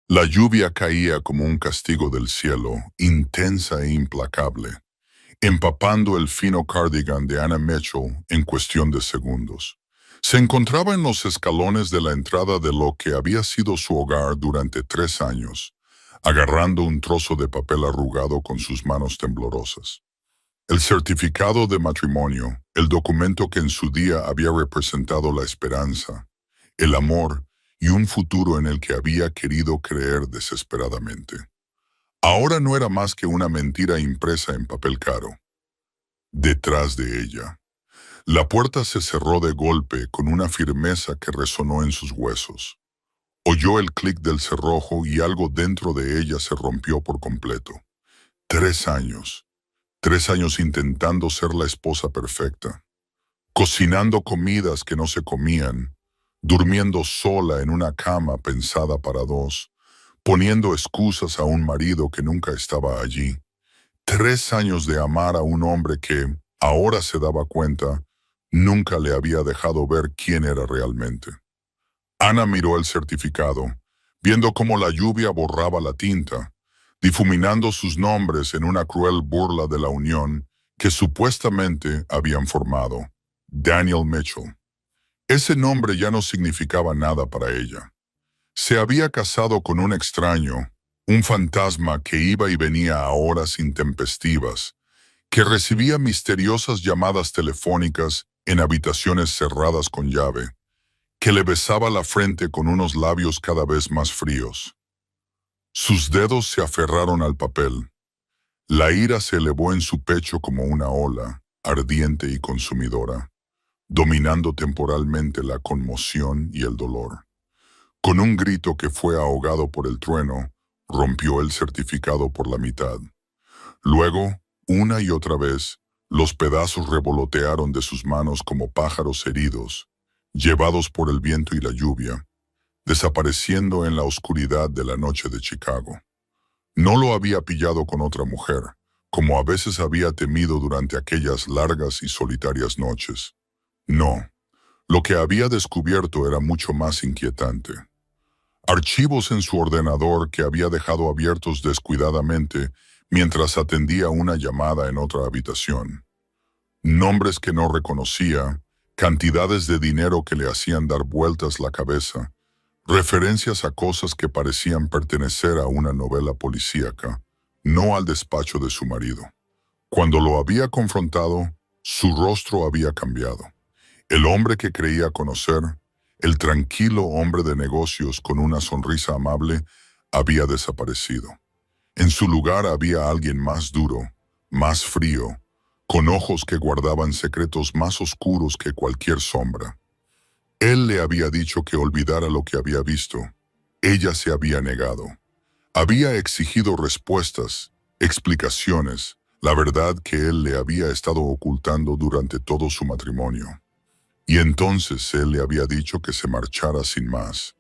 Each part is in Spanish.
La lluvia caía como un castigo del cielo, intensa e implacable, empapando el fino cardigan de Anna Mitchell en cuestión de segundos. Se encontraba en los escalones de la entrada de lo que había sido su hogar durante 3 años, agarrando un trozo de papel arrugado con sus manos temblorosas. El certificado de matrimonio, el documento que en su día había representado la esperanza, el amor y un futuro en el que había querido creer desesperadamente. Ahora no era más que una mentira impresa en papel caro. Detrás de ella, la puerta se cerró de golpe con una firmeza que resonó en sus huesos. Oyó el clic del cerrojo y algo dentro de ella se rompió por completo. 3 años. 3 años intentando ser la esposa perfecta, cocinando comidas que no se comían, durmiendo sola en una cama pensada para dos, poniendo excusas a un marido que nunca estaba allí. 3 años de amar a un hombre que, ahora se daba cuenta, nunca le había dejado ver quién era realmente. Ana miró el certificado, viendo cómo la lluvia borraba la tinta, difuminando sus nombres en una cruel burla de la unión que supuestamente habían formado. Daniel Mitchell. Ese nombre ya no significaba nada para ella. Se había casado con un extraño, un fantasma que iba y venía a horas intempestivas, que recibía misteriosas llamadas telefónicas en habitaciones cerradas con llave, que le besaba la frente con unos labios cada vez más fríos. Sus dedos se aferraron al papel. La ira se elevó en su pecho como una ola, ardiente y consumidora, dominando temporalmente la conmoción y el dolor. Con un grito que fue ahogado por el trueno, rompió el certificado por la mitad. Luego, una y otra vez, los pedazos revolotearon de sus manos como pájaros heridos, llevados por el viento y la lluvia, desapareciendo en la oscuridad de la noche de Chicago. No lo había pillado con otra mujer, como a veces había temido durante aquellas largas y solitarias noches. No, lo que había descubierto era mucho más inquietante. Archivos en su ordenador que había dejado abiertos descuidadamente mientras atendía una llamada en otra habitación. Nombres que no reconocía, cantidades de dinero que le hacían dar vueltas la cabeza, referencias a cosas que parecían pertenecer a una novela policíaca, no al despacho de su marido. Cuando lo había confrontado, su rostro había cambiado. El hombre que creía conocer, el tranquilo hombre de negocios con una sonrisa amable, había desaparecido. En su lugar había alguien más duro, más frío, con ojos que guardaban secretos más oscuros que cualquier sombra. Él le había dicho que olvidara lo que había visto. Ella se había negado. Había exigido respuestas, explicaciones, la verdad que él le había estado ocultando durante todo su matrimonio. Y entonces él le había dicho que se marchara sin más.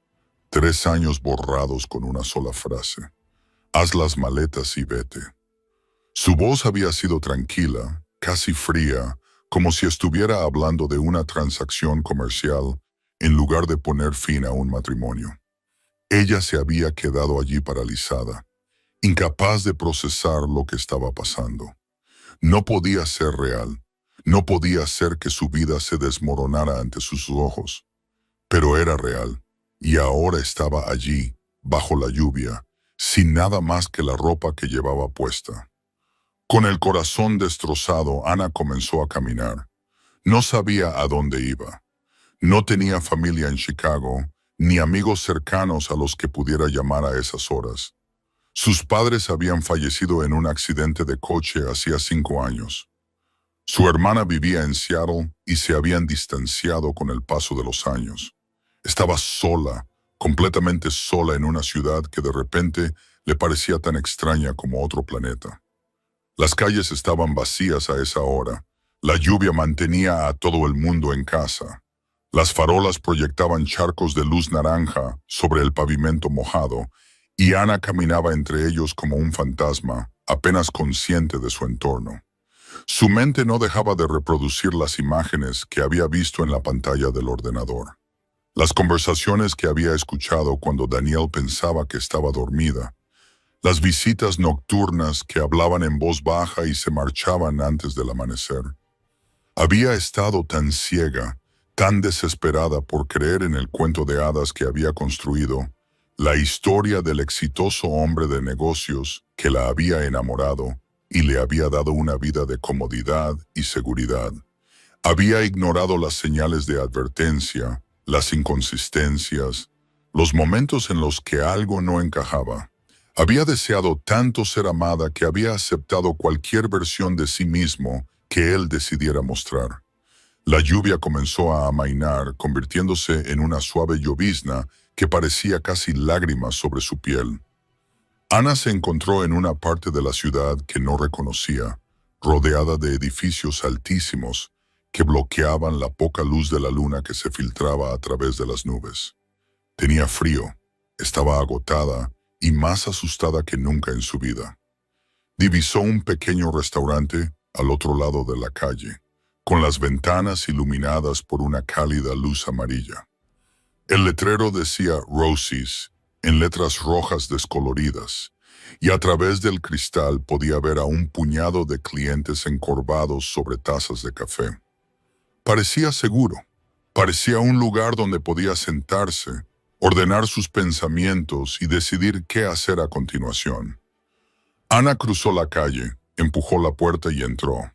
3 años borrados con una sola frase. Haz las maletas y vete. Su voz había sido tranquila, casi fría, como si estuviera hablando de una transacción comercial en lugar de poner fin a un matrimonio. Ella se había quedado allí paralizada, incapaz de procesar lo que estaba pasando. No podía ser real, no podía ser que su vida se desmoronara ante sus ojos, pero era real, y ahora estaba allí, bajo la lluvia, sin nada más que la ropa que llevaba puesta. Con el corazón destrozado, Ana comenzó a caminar. No sabía a dónde iba. No tenía familia en Chicago, ni amigos cercanos a los que pudiera llamar a esas horas. Sus padres habían fallecido en un accidente de coche hacía 5 años. Su hermana vivía en Seattle y se habían distanciado con el paso de los años. Estaba sola, completamente sola en una ciudad que de repente le parecía tan extraña como otro planeta. Las calles estaban vacías a esa hora. La lluvia mantenía a todo el mundo en casa. Las farolas proyectaban charcos de luz naranja sobre el pavimento mojado, y Ana caminaba entre ellos como un fantasma, apenas consciente de su entorno. Su mente no dejaba de reproducir las imágenes que había visto en la pantalla del ordenador. Las conversaciones que había escuchado cuando Danielle pensaba que estaba dormida, las visitas nocturnas que hablaban en voz baja y se marchaban antes del amanecer. Había estado tan ciega, tan desesperada por creer en el cuento de hadas que había construido, la historia del exitoso hombre de negocios que la había enamorado y le había dado una vida de comodidad y seguridad. Había ignorado las señales de advertencia, las inconsistencias, los momentos en los que algo no encajaba. Había deseado tanto ser amada que había aceptado cualquier versión de sí mismo que él decidiera mostrar. La lluvia comenzó a amainar, convirtiéndose en una suave llovizna que parecía casi lágrimas sobre su piel. Ana se encontró en una parte de la ciudad que no reconocía, rodeada de edificios altísimos que bloqueaban la poca luz de la luna que se filtraba a través de las nubes. Tenía frío, estaba agotada y más asustada que nunca en su vida. Divisó un pequeño restaurante al otro lado de la calle, con las ventanas iluminadas por una cálida luz amarilla. El letrero decía Rosie's en letras rojas descoloridas, y a través del cristal podía ver a un puñado de clientes encorvados sobre tazas de café. Parecía seguro, parecía un lugar donde podía sentarse, ordenar sus pensamientos y decidir qué hacer a continuación. Ana cruzó la calle, empujó la puerta y entró.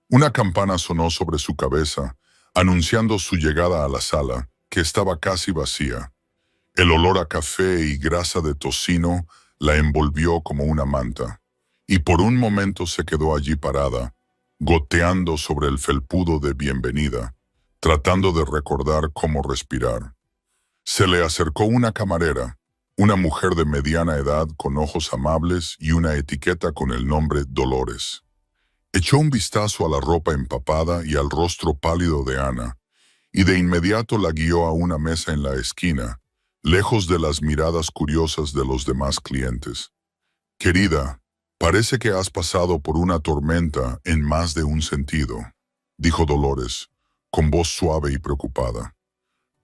Una campana sonó sobre su cabeza, anunciando su llegada a la sala, que estaba casi vacía. El olor a café y grasa de tocino la envolvió como una manta, y por un momento se quedó allí parada, goteando sobre el felpudo de bienvenida, tratando de recordar cómo respirar. Se le acercó una camarera, una mujer de mediana edad con ojos amables y una etiqueta con el nombre Dolores. Echó un vistazo a la ropa empapada y al rostro pálido de Ana, y de inmediato la guió a una mesa en la esquina, lejos de las miradas curiosas de los demás clientes. «Querida, parece que has pasado por una tormenta en más de un sentido», dijo Dolores, con voz suave y preocupada.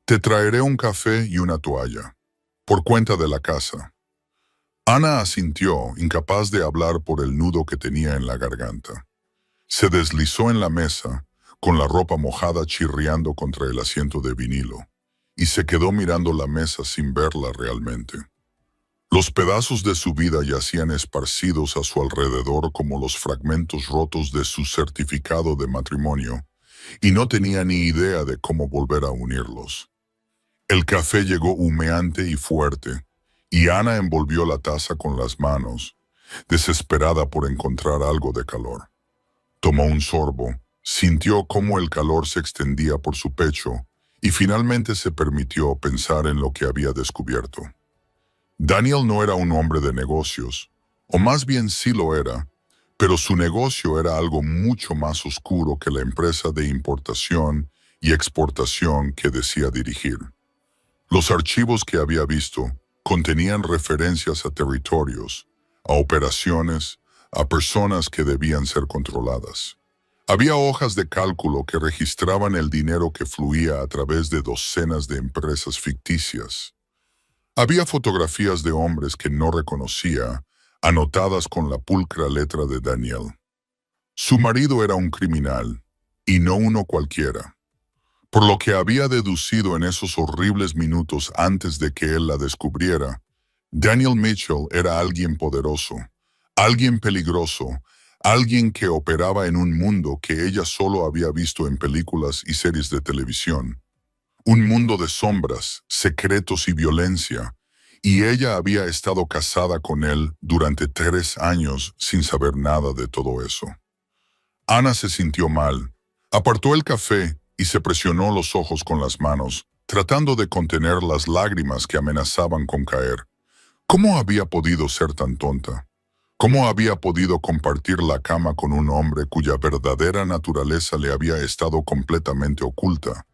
«Te traeré un café y una toalla, por cuenta de la casa». Ana asintió, incapaz de hablar por el nudo que tenía en la garganta. Se deslizó en la mesa, con la ropa mojada chirriando contra el asiento de vinilo, y se quedó mirando la mesa sin verla realmente. Los pedazos de su vida yacían esparcidos a su alrededor como los fragmentos rotos de su certificado de matrimonio, y no tenía ni idea de cómo volver a unirlos. El café llegó humeante y fuerte, y Ana envolvió la taza con las manos, desesperada por encontrar algo de calor. Tomó un sorbo, sintió cómo el calor se extendía por su pecho, y finalmente se permitió pensar en lo que había descubierto. Daniel no era un hombre de negocios, o más bien sí lo era, pero su negocio era algo mucho más oscuro que la empresa de importación y exportación que decía dirigir. Los archivos que había visto contenían referencias a territorios, a operaciones, a personas que debían ser controladas. Había hojas de cálculo que registraban el dinero que fluía a través de docenas de empresas ficticias. Había fotografías de hombres que no reconocía, anotadas con la pulcra letra de Daniel. Su marido era un criminal, y no uno cualquiera. Por lo que había deducido en esos horribles minutos antes de que él la descubriera, Daniel Mitchell era alguien poderoso, alguien peligroso, alguien que operaba en un mundo que ella solo había visto en películas y series de televisión. Un mundo de sombras, secretos y violencia, y ella había estado casada con él durante 3 años sin saber nada de todo eso. Ana se sintió mal, apartó el café y se presionó los ojos con las manos, tratando de contener las lágrimas que amenazaban con caer. ¿Cómo había podido ser tan tonta? ¿Cómo había podido compartir la cama con un hombre cuya verdadera naturaleza le había estado completamente oculta?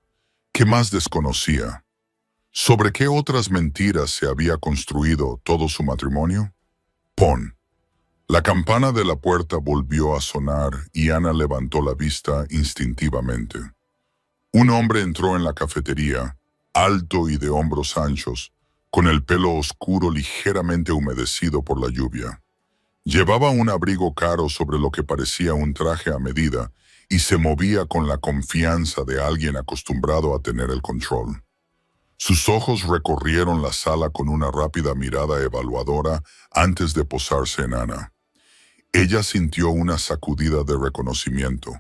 ¿Qué más desconocía? ¿Sobre qué otras mentiras se había construido todo su matrimonio? Pon. La campana de la puerta volvió a sonar y Ana levantó la vista instintivamente. Un hombre entró en la cafetería, alto y de hombros anchos, con el pelo oscuro ligeramente humedecido por la lluvia. Llevaba un abrigo caro sobre lo que parecía un traje a medida y se movía con la confianza de alguien acostumbrado a tener el control. Sus ojos recorrieron la sala con una rápida mirada evaluadora antes de posarse en Ana. Ella sintió una sacudida de reconocimiento,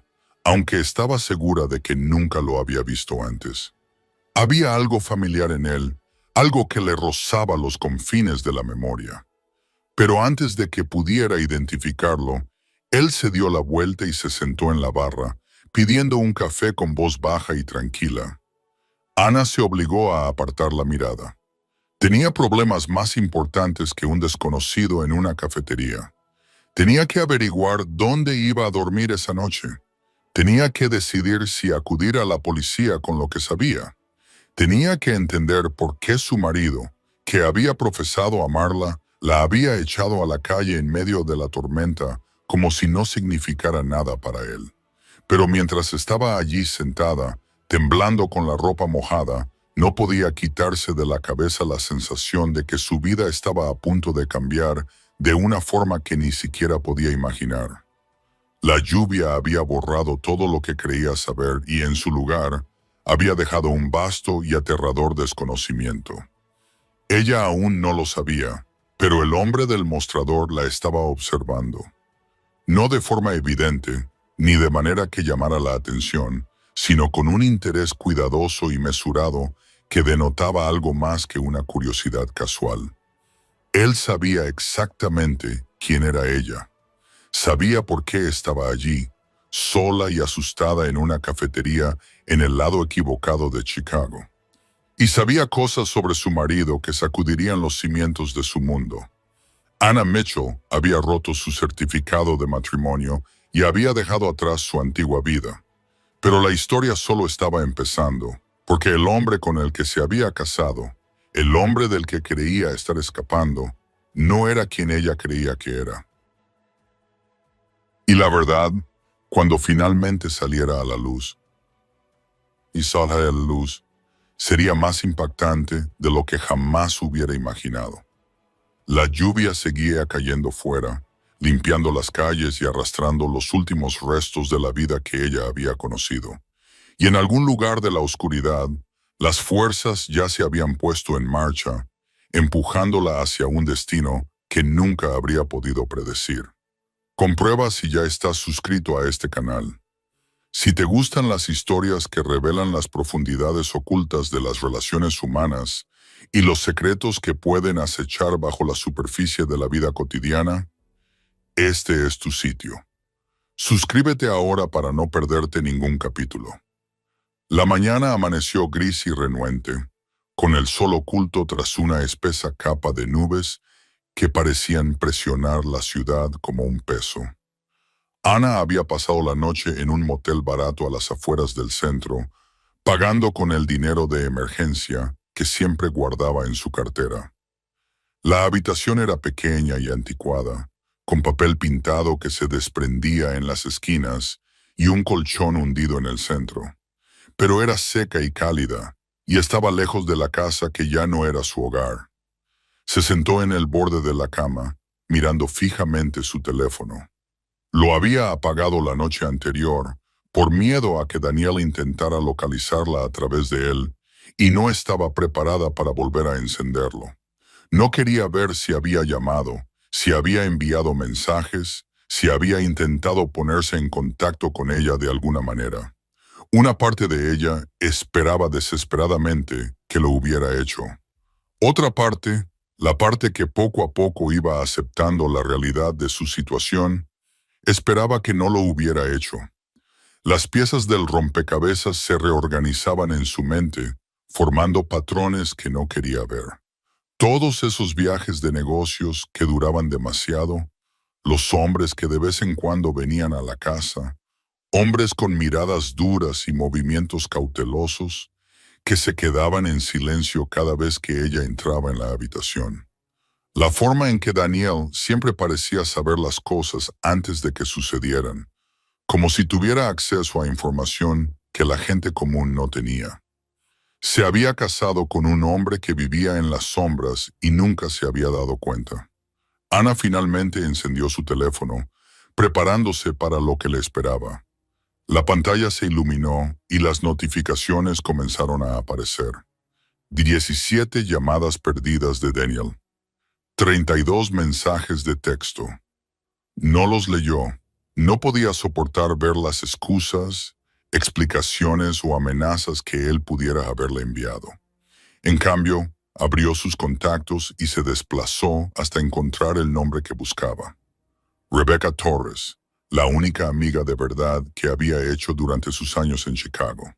aunque estaba segura de que nunca lo había visto antes. Había algo familiar en él, algo que le rozaba los confines de la memoria. Pero antes de que pudiera identificarlo, él se dio la vuelta y se sentó en la barra, pidiendo un café con voz baja y tranquila. Ana se obligó a apartar la mirada. Tenía problemas más importantes que un desconocido en una cafetería. Tenía que averiguar dónde iba a dormir esa noche. Tenía que decidir si acudir a la policía con lo que sabía. Tenía que entender por qué su marido, que había profesado amarla, la había echado a la calle en medio de la tormenta como si no significara nada para él. Pero mientras estaba allí sentada, temblando con la ropa mojada, no podía quitarse de la cabeza la sensación de que su vida estaba a punto de cambiar de una forma que ni siquiera podía imaginar. La lluvia había borrado todo lo que creía saber y en su lugar había dejado un vasto y aterrador desconocimiento. Ella aún no lo sabía, pero el hombre del mostrador la estaba observando. No de forma evidente, ni de manera que llamara la atención, sino con un interés cuidadoso y mesurado que denotaba algo más que una curiosidad casual. Él sabía exactamente quién era ella. Sabía por qué estaba allí, sola y asustada en una cafetería en el lado equivocado de Chicago. Y sabía cosas sobre su marido que sacudirían los cimientos de su mundo. Anna Mitchell había roto su certificado de matrimonio y había dejado atrás su antigua vida. Pero la historia solo estaba empezando, porque el hombre con el que se había casado, el hombre del que creía estar escapando, no era quien ella creía que era. Y la verdad, cuando finalmente saliera a la luz, sería más impactante de lo que jamás hubiera imaginado. La lluvia seguía cayendo fuera, limpiando las calles y arrastrando los últimos restos de la vida que ella había conocido. Y en algún lugar de la oscuridad, las fuerzas ya se habían puesto en marcha, empujándola hacia un destino que nunca habría podido predecir. Comprueba si ya estás suscrito a este canal. Si te gustan las historias que revelan las profundidades ocultas de las relaciones humanas y los secretos que pueden acechar bajo la superficie de la vida cotidiana, este es tu sitio. Suscríbete ahora para no perderte ningún capítulo. La mañana amaneció gris y renuente, con el sol oculto tras una espesa capa de nubes que parecían presionar la ciudad como un peso. Ana había pasado la noche en un motel barato a las afueras del centro, pagando con el dinero de emergencia que siempre guardaba en su cartera. La habitación era pequeña y anticuada, con papel pintado que se desprendía en las esquinas y un colchón hundido en el centro. Pero era seca y cálida, y estaba lejos de la casa que ya no era su hogar. Se sentó en el borde de la cama, mirando fijamente su teléfono. Lo había apagado la noche anterior, por miedo a que Daniel intentara localizarla a través de él, y no estaba preparada para volver a encenderlo. No quería ver si había llamado, si había enviado mensajes, si había intentado ponerse en contacto con ella de alguna manera. Una parte de ella esperaba desesperadamente que lo hubiera hecho. Otra parte, la parte que poco a poco iba aceptando la realidad de su situación, esperaba que no lo hubiera hecho. Las piezas del rompecabezas se reorganizaban en su mente, formando patrones que no quería ver. Todos esos viajes de negocios que duraban demasiado, los hombres que de vez en cuando venían a la casa, hombres con miradas duras y movimientos cautelosos que se quedaban en silencio cada vez que ella entraba en la habitación. La forma en que Daniel siempre parecía saber las cosas antes de que sucedieran, como si tuviera acceso a información que la gente común no tenía. Se había casado con un hombre que vivía en las sombras y nunca se había dado cuenta. Ana finalmente encendió su teléfono, preparándose para lo que le esperaba. La pantalla se iluminó y las notificaciones comenzaron a aparecer. 17 llamadas perdidas de Daniel. 32 mensajes de texto. No los leyó. No podía soportar ver las excusas, explicaciones o amenazas que él pudiera haberle enviado. En cambio, abrió sus contactos y se desplazó hasta encontrar el nombre que buscaba. Rebecca Torres, la única amiga de verdad que había hecho durante sus años en Chicago.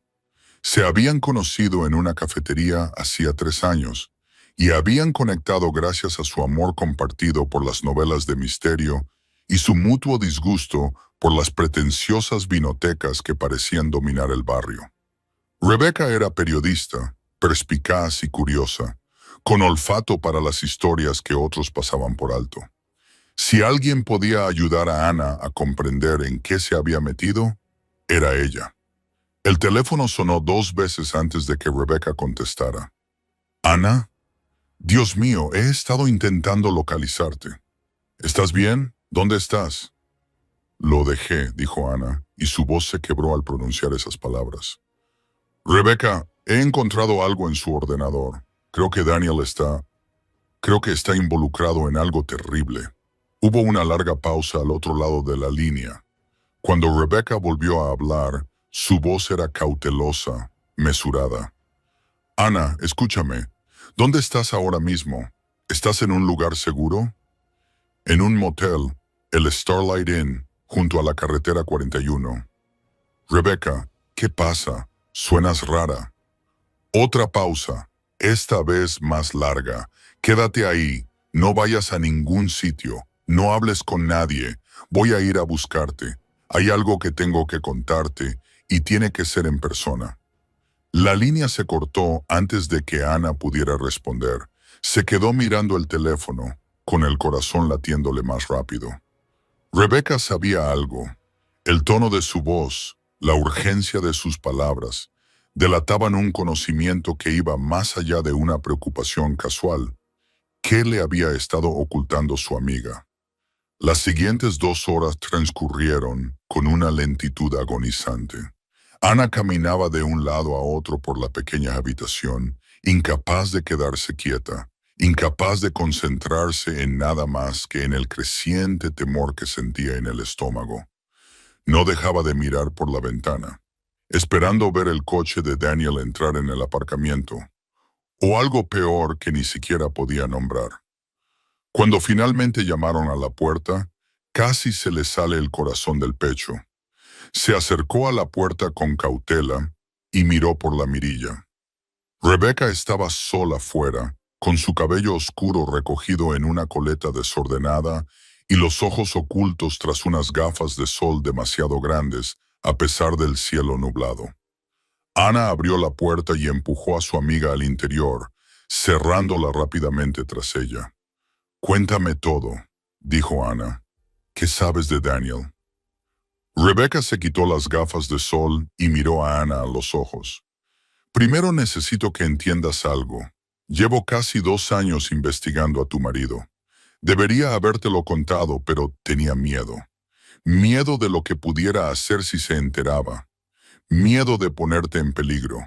Se habían conocido en una cafetería hacía 3 años y habían conectado gracias a su amor compartido por las novelas de misterio y su mutuo disgusto por las pretenciosas vinotecas que parecían dominar el barrio. Rebecca era periodista, perspicaz y curiosa, con olfato para las historias que otros pasaban por alto. Si alguien podía ayudar a Ana a comprender en qué se había metido, era ella. El teléfono sonó 2 veces antes de que Rebecca contestara. «Ana, Dios mío, he estado intentando localizarte. ¿Estás bien? ¿Dónde estás?» «Lo dejé», dijo Ana, y su voz se quebró al pronunciar esas palabras. «Rebecca, he encontrado algo en su ordenador. Creo que Creo que está involucrado en algo terrible». Hubo una larga pausa al otro lado de la línea. Cuando Rebecca volvió a hablar, su voz era cautelosa, mesurada. «Ana, escúchame. ¿Dónde estás ahora mismo? ¿Estás en un lugar seguro?» «En un motel, el Starlight Inn, junto a la carretera 41. «Rebecca, ¿qué pasa? Suenas rara». Otra pausa, esta vez más larga. «Quédate ahí, no vayas a ningún sitio, no hables con nadie, voy a ir a buscarte. Hay algo que tengo que contarte y tiene que ser en persona». La línea se cortó antes de que Ana pudiera responder. Se quedó mirando el teléfono, con el corazón latiéndole más rápido. Rebecca sabía algo. El tono de su voz, la urgencia de sus palabras, delataban un conocimiento que iba más allá de una preocupación casual. ¿Qué le había estado ocultando su amiga? Las siguientes 2 horas transcurrieron con una lentitud agonizante. Ana caminaba de un lado a otro por la pequeña habitación, incapaz de quedarse quieta, incapaz de concentrarse en nada más que en el creciente temor que sentía en el estómago. No dejaba de mirar por la ventana, esperando ver el coche de Daniel entrar en el aparcamiento, o algo peor que ni siquiera podía nombrar. Cuando finalmente llamaron a la puerta, casi se le sale el corazón del pecho. Se acercó a la puerta con cautela y miró por la mirilla. Rebecca estaba sola fuera, con su cabello oscuro recogido en una coleta desordenada y los ojos ocultos tras unas gafas de sol demasiado grandes, a pesar del cielo nublado. Ana abrió la puerta y empujó a su amiga al interior, cerrándola rápidamente tras ella. «Cuéntame todo», dijo Ana. «¿Qué sabes de Daniel?» Rebecca se quitó las gafas de sol y miró a Ana a los ojos. «Primero necesito que entiendas algo. Llevo casi 2 años investigando a tu marido. Debería habértelo contado, pero tenía miedo. Miedo de lo que pudiera hacer si se enteraba. Miedo de ponerte en peligro.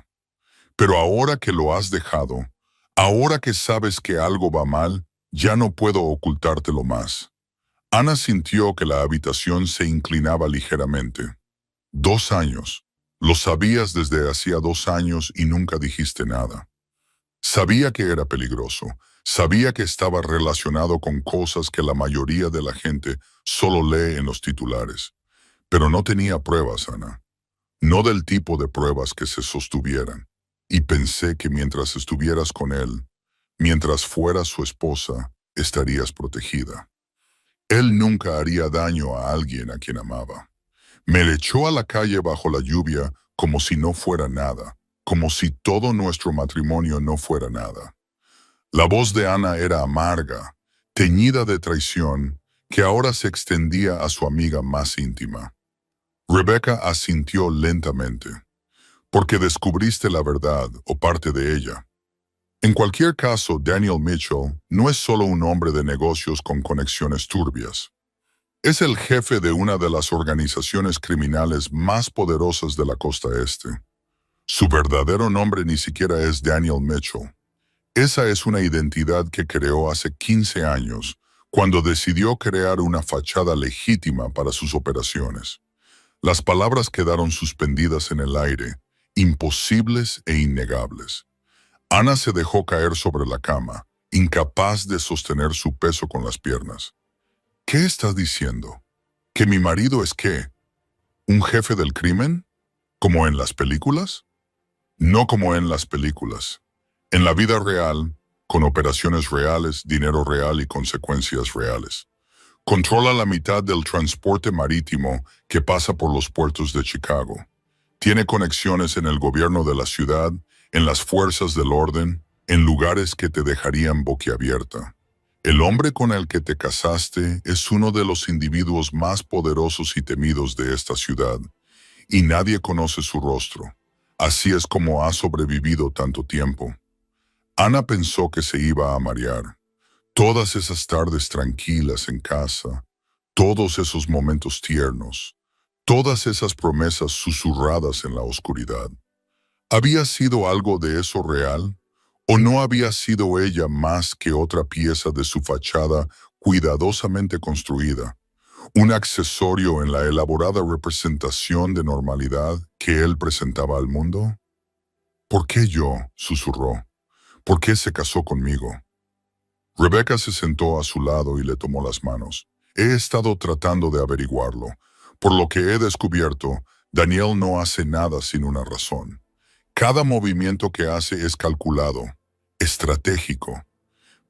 Pero ahora que lo has dejado, ahora que sabes que algo va mal, ya no puedo ocultártelo más». Ana sintió que la habitación se inclinaba ligeramente. 2 años. Lo sabías desde hacía 2 años y nunca dijiste nada. Sabía que era peligroso. Sabía que estaba relacionado con cosas que la mayoría de la gente solo lee en los titulares. Pero no tenía pruebas, Ana. No del tipo de pruebas que se sostuvieran. Y pensé que mientras estuvieras con él, mientras fueras su esposa, estarías protegida. Él nunca haría daño a alguien a quien amaba. Me echó a la calle bajo la lluvia como si no fuera nada, como si todo nuestro matrimonio no fuera nada. La voz de Ana era amarga, teñida de traición, que ahora se extendía a su amiga más íntima. Rebecca asintió lentamente. porque descubriste la verdad o parte de ella. En cualquier caso, Daniel Mitchell no es solo un hombre de negocios con conexiones turbias. Es el jefe de una de las organizaciones criminales más poderosas de la costa este. Su verdadero nombre ni siquiera es Daniel Mitchell. Esa es una identidad que creó hace 15 años, cuando decidió crear una fachada legítima para sus operaciones. Las palabras quedaron suspendidas en el aire, imposibles e innegables. Ana se dejó caer sobre la cama, incapaz de sostener su peso con las piernas. ¿Qué estás diciendo? ¿Que mi marido es qué? ¿Un jefe del crimen? ¿Como en las películas? No como en las películas. En la vida real, con operaciones reales, dinero real y consecuencias reales. Controla la mitad del transporte marítimo que pasa por los puertos de Chicago. Tiene conexiones en el gobierno de la ciudad, en las fuerzas del orden, en lugares que te dejarían boquiabierta. El hombre con el que te casaste es uno de los individuos más poderosos y temidos de esta ciudad, y nadie conoce su rostro. Así es como ha sobrevivido tanto tiempo. Ana pensó que se iba a marear. Todas esas tardes tranquilas en casa, todos esos momentos tiernos, todas esas promesas susurradas en la oscuridad. ¿Había sido algo de eso real? ¿O no había sido ella más que otra pieza de su fachada cuidadosamente construida? Un accesorio en la elaborada representación de normalidad que él presentaba al mundo. ¿Por qué yo?, susurró. ¿Por qué se casó conmigo? Rebecca se sentó a su lado y le tomó las manos. He estado tratando de averiguarlo. Por lo que he descubierto, Daniel no hace nada sin una razón. Cada movimiento que hace es calculado, estratégico.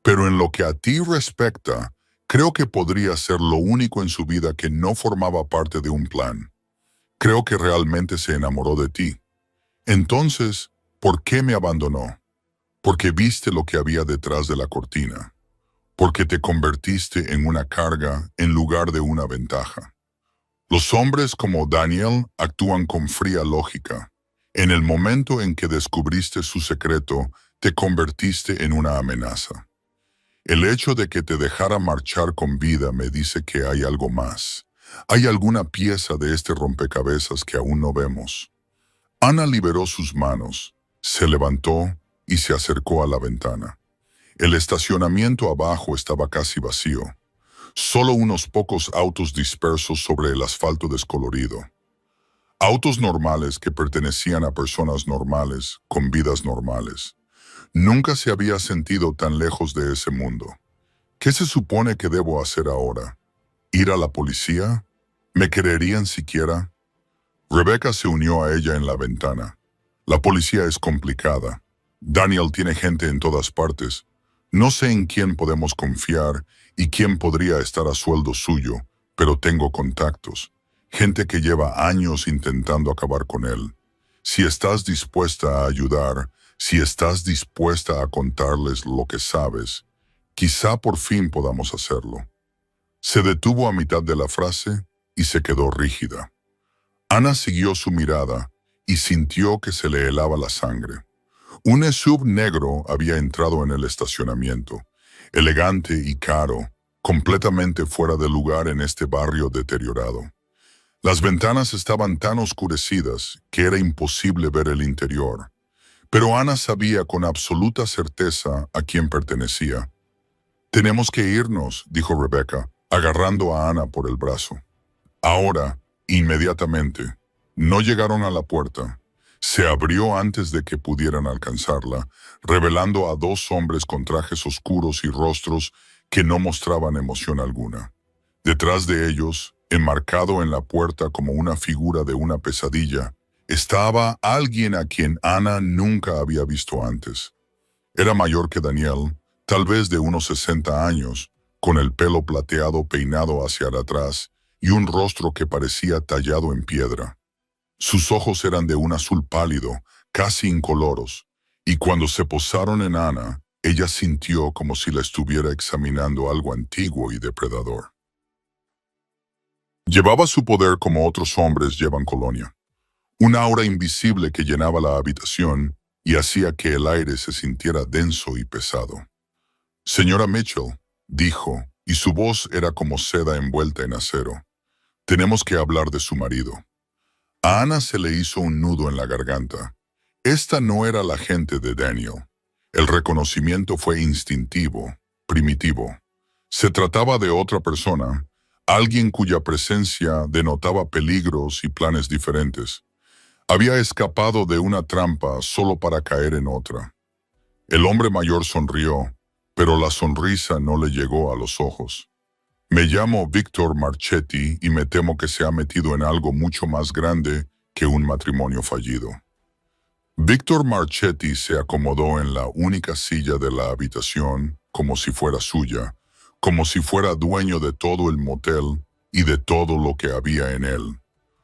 Pero en lo que a ti respecta, creo que podría ser lo único en su vida que no formaba parte de un plan. Creo que realmente se enamoró de ti. Entonces, ¿por qué me abandonó? Porque viste lo que había detrás de la cortina. Porque te convertiste en una carga en lugar de una ventaja. Los hombres como Daniel actúan con fría lógica. En el momento en que descubriste su secreto, te convertiste en una amenaza. El hecho de que te dejara marchar con vida me dice que hay algo más. Hay alguna pieza de este rompecabezas que aún no vemos. Ana liberó sus manos, se levantó y se acercó a la ventana. El estacionamiento abajo estaba casi vacío. Solo unos pocos autos dispersos sobre el asfalto descolorido. Autos normales que pertenecían a personas normales, con vidas normales. Nunca se había sentido tan lejos de ese mundo. ¿Qué se supone que debo hacer ahora? ¿Ir a la policía? ¿Me creerían siquiera? Rebecca se unió a ella en la ventana. La policía es complicada. Daniel tiene gente en todas partes. No sé en quién podemos confiar y quién podría estar a sueldo suyo, pero tengo contactos. Gente que lleva años intentando acabar con él. Si estás dispuesta a ayudar, si estás dispuesta a contarles lo que sabes, quizá por fin podamos hacerlo. Se detuvo a mitad de la frase y se quedó rígida. Ana siguió su mirada y sintió que se le helaba la sangre. Un SUV negro había entrado en el estacionamiento, elegante y caro, completamente fuera de lugar en este barrio deteriorado. Las ventanas estaban tan oscurecidas que era imposible ver el interior, pero Ana sabía con absoluta certeza a quién pertenecía. «Tenemos que irnos», dijo Rebecca, agarrando a Ana por el brazo. Ahora, inmediatamente. No llegaron a la puerta. Se abrió antes de que pudieran alcanzarla, revelando a dos hombres con trajes oscuros y rostros que no mostraban emoción alguna. Detrás de ellos, enmarcado en la puerta como una figura de una pesadilla, estaba alguien a quien Ana nunca había visto antes. Era mayor que Daniel, tal vez de unos 60 años, con el pelo plateado peinado hacia atrás y un rostro que parecía tallado en piedra. Sus ojos eran de un azul pálido, casi incoloros, y cuando se posaron en Ana, ella sintió como si la estuviera examinando algo antiguo y depredador. Llevaba su poder como otros hombres llevan colonia. Un aura invisible que llenaba la habitación y hacía que el aire se sintiera denso y pesado. Señora Mitchell, dijo, y su voz era como seda envuelta en acero. Tenemos que hablar de su marido. A Ana se le hizo un nudo en la garganta. Esta no era la gente de Daniel. El reconocimiento fue instintivo, primitivo. Se trataba de otra persona, alguien cuya presencia denotaba peligros y planes diferentes. Había escapado de una trampa solo para caer en otra. El hombre mayor sonrió, pero la sonrisa no le llegó a los ojos. Me llamo Victor Marchetti y me temo que se ha metido en algo mucho más grande que un matrimonio fallido. Victor Marchetti se acomodó en la única silla de la habitación como si fuera suya, como si fuera dueño de todo el motel y de todo lo que había en él.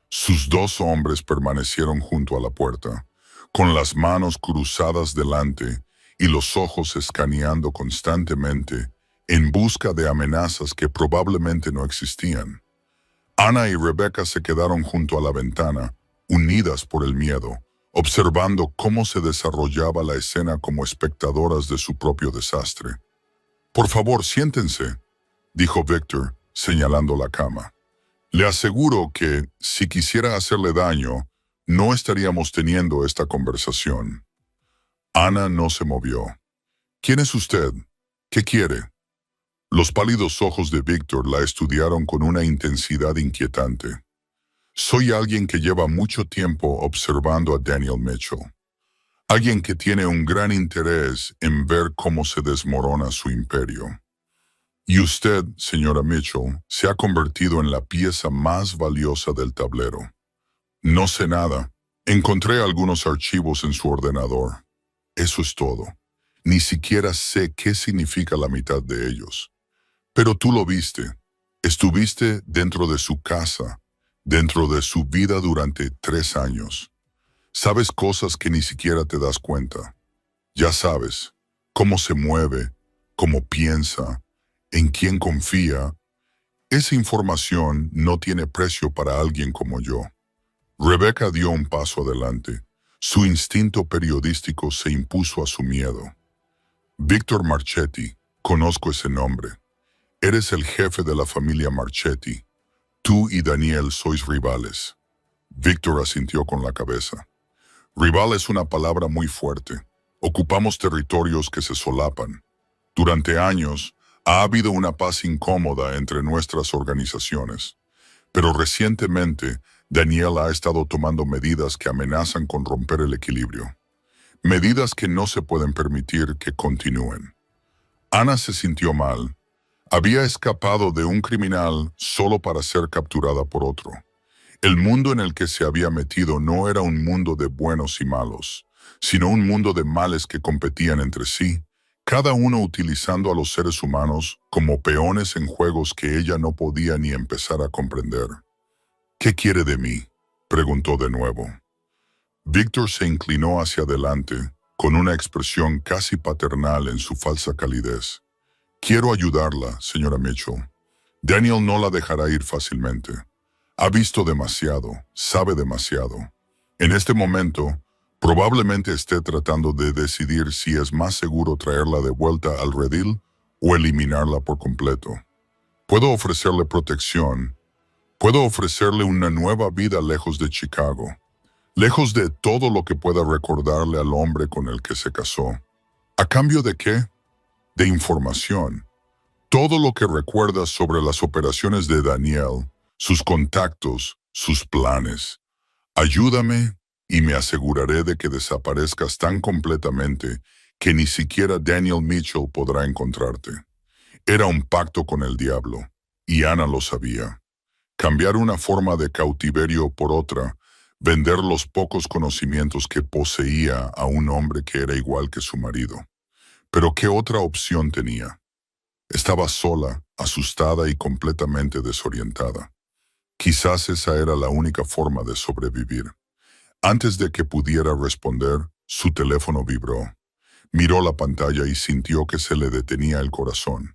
Sus dos hombres permanecieron junto a la puerta, con las manos cruzadas delante y los ojos escaneando constantemente en busca de amenazas que probablemente no existían. Ana y Rebecca se quedaron junto a la ventana, unidas por el miedo, observando cómo se desarrollaba la escena como espectadoras de su propio desastre. «Por favor, siéntense», dijo Victor, señalando la cama. «Le aseguro que, si quisiera hacerle daño, no estaríamos teniendo esta conversación». Ana no se movió. «¿Quién es usted? ¿Qué quiere?». Los pálidos ojos de Victor la estudiaron con una intensidad inquietante. «Soy alguien que lleva mucho tiempo observando a Daniel Mitchell. Alguien que tiene un gran interés en ver cómo se desmorona su imperio. Y usted, señora Mitchell, se ha convertido en la pieza más valiosa del tablero. No sé nada. Encontré algunos archivos en su ordenador. Eso es todo. Ni siquiera sé qué significa la mitad de ellos. Pero tú lo viste. Estuviste dentro de su casa, dentro de su vida durante 3 años. Sabes cosas que ni siquiera te das cuenta. Ya sabes cómo se mueve, cómo piensa, en quién confía. Esa información no tiene precio para alguien como yo». Rebecca dio un paso adelante. Su instinto periodístico se impuso a su miedo. «Victor Marchetti, conozco ese nombre. Eres el jefe de la familia Marchetti. Tú y Daniel sois rivales». Victor asintió con la cabeza. «Rival es una palabra muy fuerte. Ocupamos territorios que se solapan. Durante años ha habido una paz incómoda entre nuestras organizaciones. Pero recientemente Daniel ha estado tomando medidas que amenazan con romper el equilibrio. Medidas que no se pueden permitir que continúen». Ana se sintió mal. Había escapado de un criminal solo para ser capturada por otro. El mundo en el que se había metido no era un mundo de buenos y malos, sino un mundo de males que competían entre sí, cada uno utilizando a los seres humanos como peones en juegos que ella no podía ni empezar a comprender. «¿Qué quiere de mí?», preguntó de nuevo. Victor se inclinó hacia adelante, con una expresión casi paternal en su falsa calidez. «Quiero ayudarla, señora Mitchell. Daniel no la dejará ir fácilmente. Ha visto demasiado, sabe demasiado. En este momento, probablemente esté tratando de decidir si es más seguro traerla de vuelta al redil o eliminarla por completo. Puedo ofrecerle protección. Puedo ofrecerle una nueva vida lejos de Chicago, lejos de todo lo que pueda recordarle al hombre con el que se casó. ¿A cambio de qué? De información. Todo lo que recuerda sobre las operaciones de Daniel, sus contactos, sus planes. Ayúdame y me aseguraré de que desaparezcas tan completamente que ni siquiera Daniel Mitchell podrá encontrarte». Era un pacto con el diablo, y Ana lo sabía. Cambiar una forma de cautiverio por otra, vender los pocos conocimientos que poseía a un hombre que era igual que su marido. Pero ¿qué otra opción tenía? Estaba sola, asustada y completamente desorientada. Quizás esa era la única forma de sobrevivir. Antes de que pudiera responder, su teléfono vibró. Miró la pantalla y sintió que se le detenía el corazón.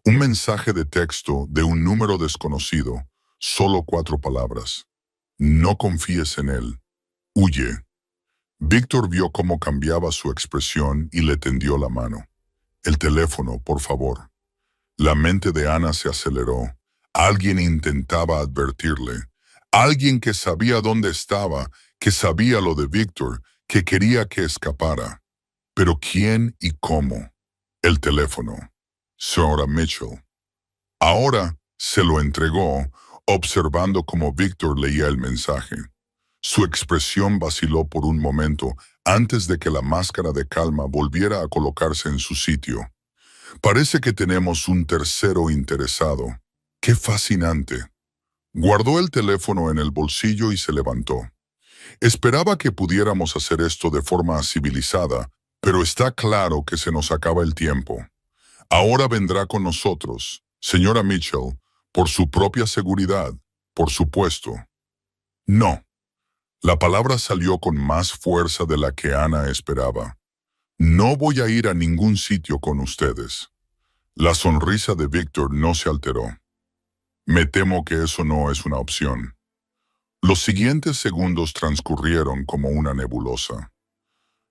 Un mensaje de texto de un número desconocido, solo 4 palabras. «No confíes en él. Huye. Víctor vio cómo cambiaba su expresión y le tendió la mano. El teléfono, por favor. La mente de Ana se aceleró. Alguien intentaba advertirle. Alguien que sabía dónde estaba, que sabía lo de Víctor, que quería que escapara. Pero ¿quién y cómo? El teléfono. Señora Mitchell. Ahora se lo entregó, observando cómo Víctor leía el mensaje. Su expresión vaciló por un momento antes de que la máscara de calma volviera a colocarse en su sitio. Parece que tenemos un tercero interesado. ¡Qué fascinante! Guardó el teléfono en el bolsillo y se levantó. Esperaba que pudiéramos hacer esto de forma civilizada, pero está claro que se nos acaba el tiempo. Ahora vendrá con nosotros, señora Mitchell, por su propia seguridad, por supuesto. No. La palabra salió con más fuerza de la que Ana esperaba. No voy a ir a ningún sitio con ustedes. La sonrisa de Víctor no se alteró. Me temo que eso no es una opción. Los siguientes segundos transcurrieron como una nebulosa.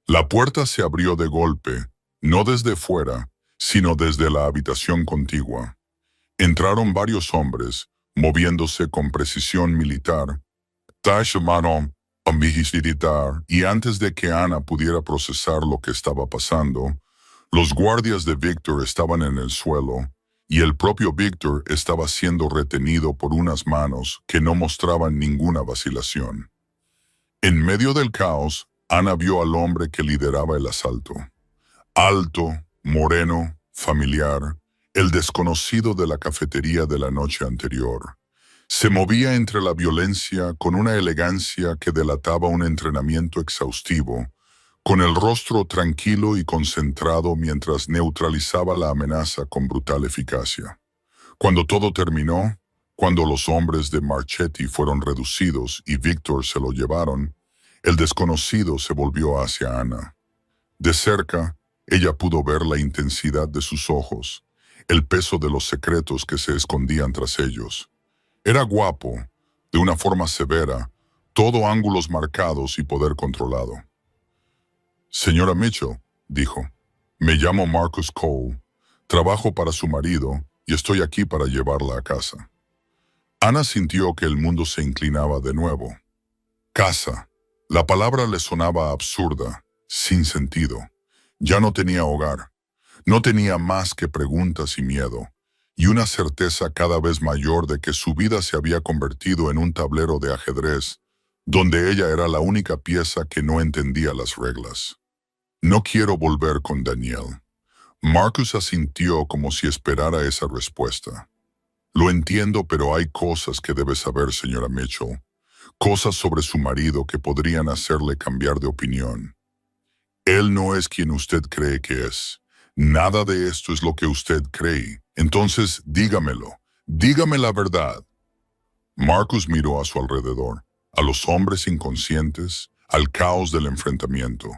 La puerta se abrió de golpe, no desde fuera, sino desde la habitación contigua. Entraron varios hombres, moviéndose con precisión militar. Y antes de que Ana pudiera procesar lo que estaba pasando, los guardias de Víctor estaban en el suelo y el propio Víctor estaba siendo retenido por unas manos que no mostraban ninguna vacilación. En medio del caos, Ana vio al hombre que lideraba el asalto. Alto, moreno, familiar, el desconocido de la cafetería de la noche anterior. Se movía entre la violencia con una elegancia que delataba un entrenamiento exhaustivo, con el rostro tranquilo y concentrado mientras neutralizaba la amenaza con brutal eficacia. Cuando todo terminó, cuando los hombres de Marchetti fueron reducidos y Víctor se lo llevaron, el desconocido se volvió hacia Ana. De cerca, ella pudo ver la intensidad de sus ojos, el peso de los secretos que se escondían tras ellos. Era guapo, de una forma severa, todo ángulos marcados y poder controlado. Señora Mitchell, dijo, me llamo Marcus Cole, trabajo para su marido y estoy aquí para llevarla a casa. Ana sintió que el mundo se inclinaba de nuevo. Casa. La palabra le sonaba absurda, sin sentido. Ya no tenía hogar. No tenía más que preguntas y miedo, y una certeza cada vez mayor de que su vida se había convertido en un tablero de ajedrez, donde ella era la única pieza que no entendía las reglas. No quiero volver con Daniel. Marcus asintió como si esperara esa respuesta. Lo entiendo, pero hay cosas que debe saber, señora Mitchell. Cosas sobre su marido que podrían hacerle cambiar de opinión. Él no es quien usted cree que es. Nada de esto es lo que usted cree. Entonces, dígamelo. Dígame la verdad. Marcus miró a su alrededor, a los hombres inconscientes, al caos del enfrentamiento.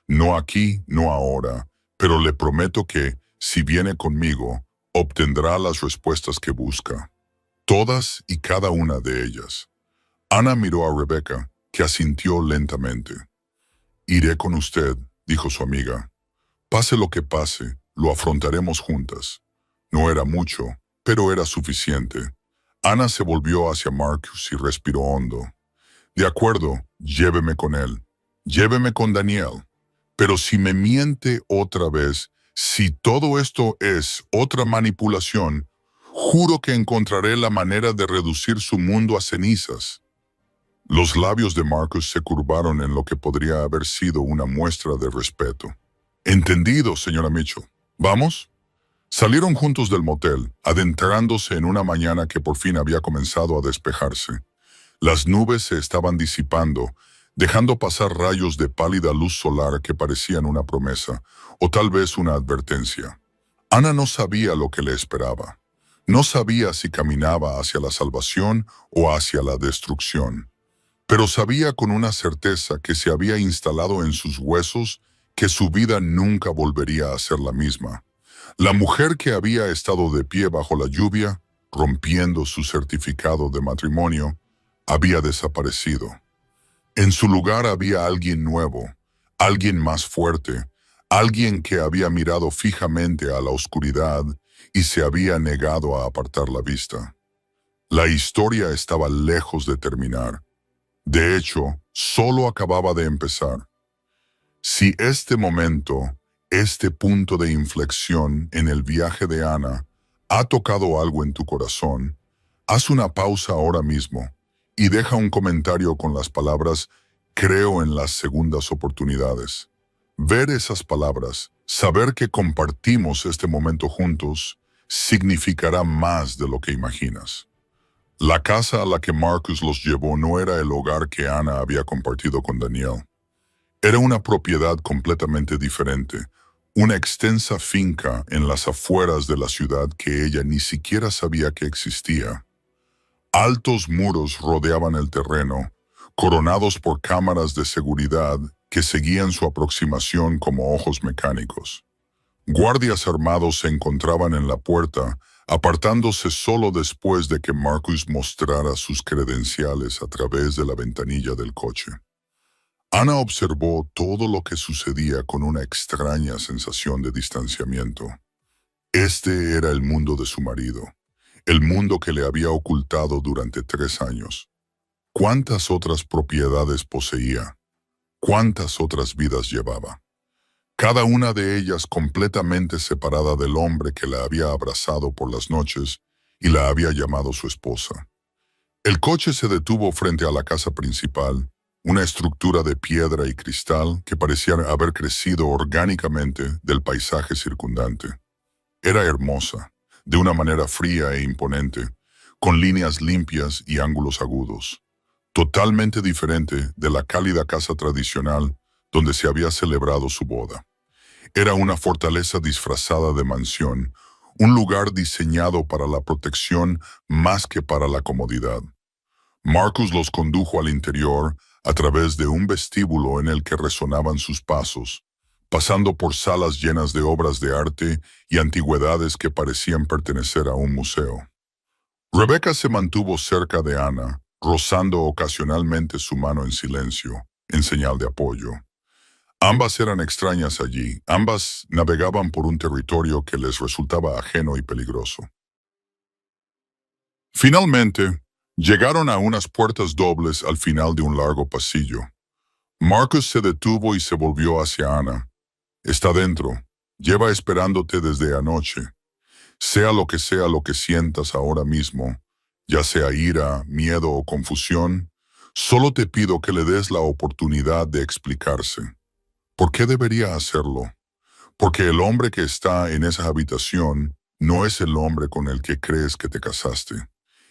No aquí, no ahora, pero le prometo que, si viene conmigo, obtendrá las respuestas que busca. Todas y cada una de ellas. Ana miró a Rebecca, que asintió lentamente. Iré con usted, dijo su amiga. Pase lo que pase, lo afrontaremos juntas. No era mucho, pero era suficiente. Ana se volvió hacia Marcus y respiró hondo. De acuerdo, lléveme con él. Lléveme con Daniel. Pero si me miente otra vez, si todo esto es otra manipulación, juro que encontraré la manera de reducir su mundo a cenizas. Los labios de Marcus se curvaron en lo que podría haber sido una muestra de respeto. Entendido, señora Mitchell. ¿Vamos? Salieron juntos del motel, adentrándose en una mañana que por fin había comenzado a despejarse. Las nubes se estaban disipando, dejando pasar rayos de pálida luz solar que parecían una promesa, o tal vez una advertencia. Ana no sabía lo que le esperaba. No sabía si caminaba hacia la salvación o hacia la destrucción. Pero sabía con una certeza que se había instalado en sus huesos que su vida nunca volvería a ser la misma. La mujer que había estado de pie bajo la lluvia, rompiendo su certificado de matrimonio, había desaparecido. En su lugar había alguien nuevo, alguien más fuerte, alguien que había mirado fijamente a la oscuridad y se había negado a apartar la vista. La historia estaba lejos de terminar. De hecho, solo acababa de empezar. Si este momento, este punto de inflexión en el viaje de Ana, ha tocado algo en tu corazón, haz una pausa ahora mismo y deja un comentario con las palabras "creo en las segundas oportunidades". Ver esas palabras, saber que compartimos este momento juntos, significará más de lo que imaginas. La casa a la que Marcus los llevó no era el hogar que Ana había compartido con Daniel. Era una propiedad completamente diferente, una extensa finca en las afueras de la ciudad que ella ni siquiera sabía que existía. Altos muros rodeaban el terreno, coronados por cámaras de seguridad que seguían su aproximación como ojos mecánicos. Guardias armados se encontraban en la puerta, apartándose solo después de que Marcus mostrara sus credenciales a través de la ventanilla del coche. Ana observó todo lo que sucedía con una extraña sensación de distanciamiento. Este era el mundo de su marido, el mundo que le había ocultado durante 3 años. ¿Cuántas otras propiedades poseía? ¿Cuántas otras vidas llevaba? Cada una de ellas completamente separada del hombre que la había abrazado por las noches y la había llamado su esposa. El coche se detuvo frente a la casa principal, una estructura de piedra y cristal que parecía haber crecido orgánicamente del paisaje circundante. Era hermosa, de una manera fría e imponente, con líneas limpias y ángulos agudos, totalmente diferente de la cálida casa tradicional donde se había celebrado su boda. Era una fortaleza disfrazada de mansión, un lugar diseñado para la protección más que para la comodidad. Marcus los condujo al interior a través de un vestíbulo en el que resonaban sus pasos, pasando por salas llenas de obras de arte y antigüedades que parecían pertenecer a un museo. Rebecca se mantuvo cerca de Ana, rozando ocasionalmente su mano en silencio, en señal de apoyo. Ambas eran extrañas allí, ambas navegaban por un territorio que les resultaba ajeno y peligroso. Finalmente, llegaron a unas puertas dobles al final de un largo pasillo. Marcus se detuvo y se volvió hacia Ana. Está dentro. Lleva esperándote desde anoche. Sea lo que sientas ahora mismo, ya sea ira, miedo o confusión, solo te pido que le des la oportunidad de explicarse. ¿Por qué debería hacerlo? Porque el hombre que está en esa habitación no es el hombre con el que crees que te casaste.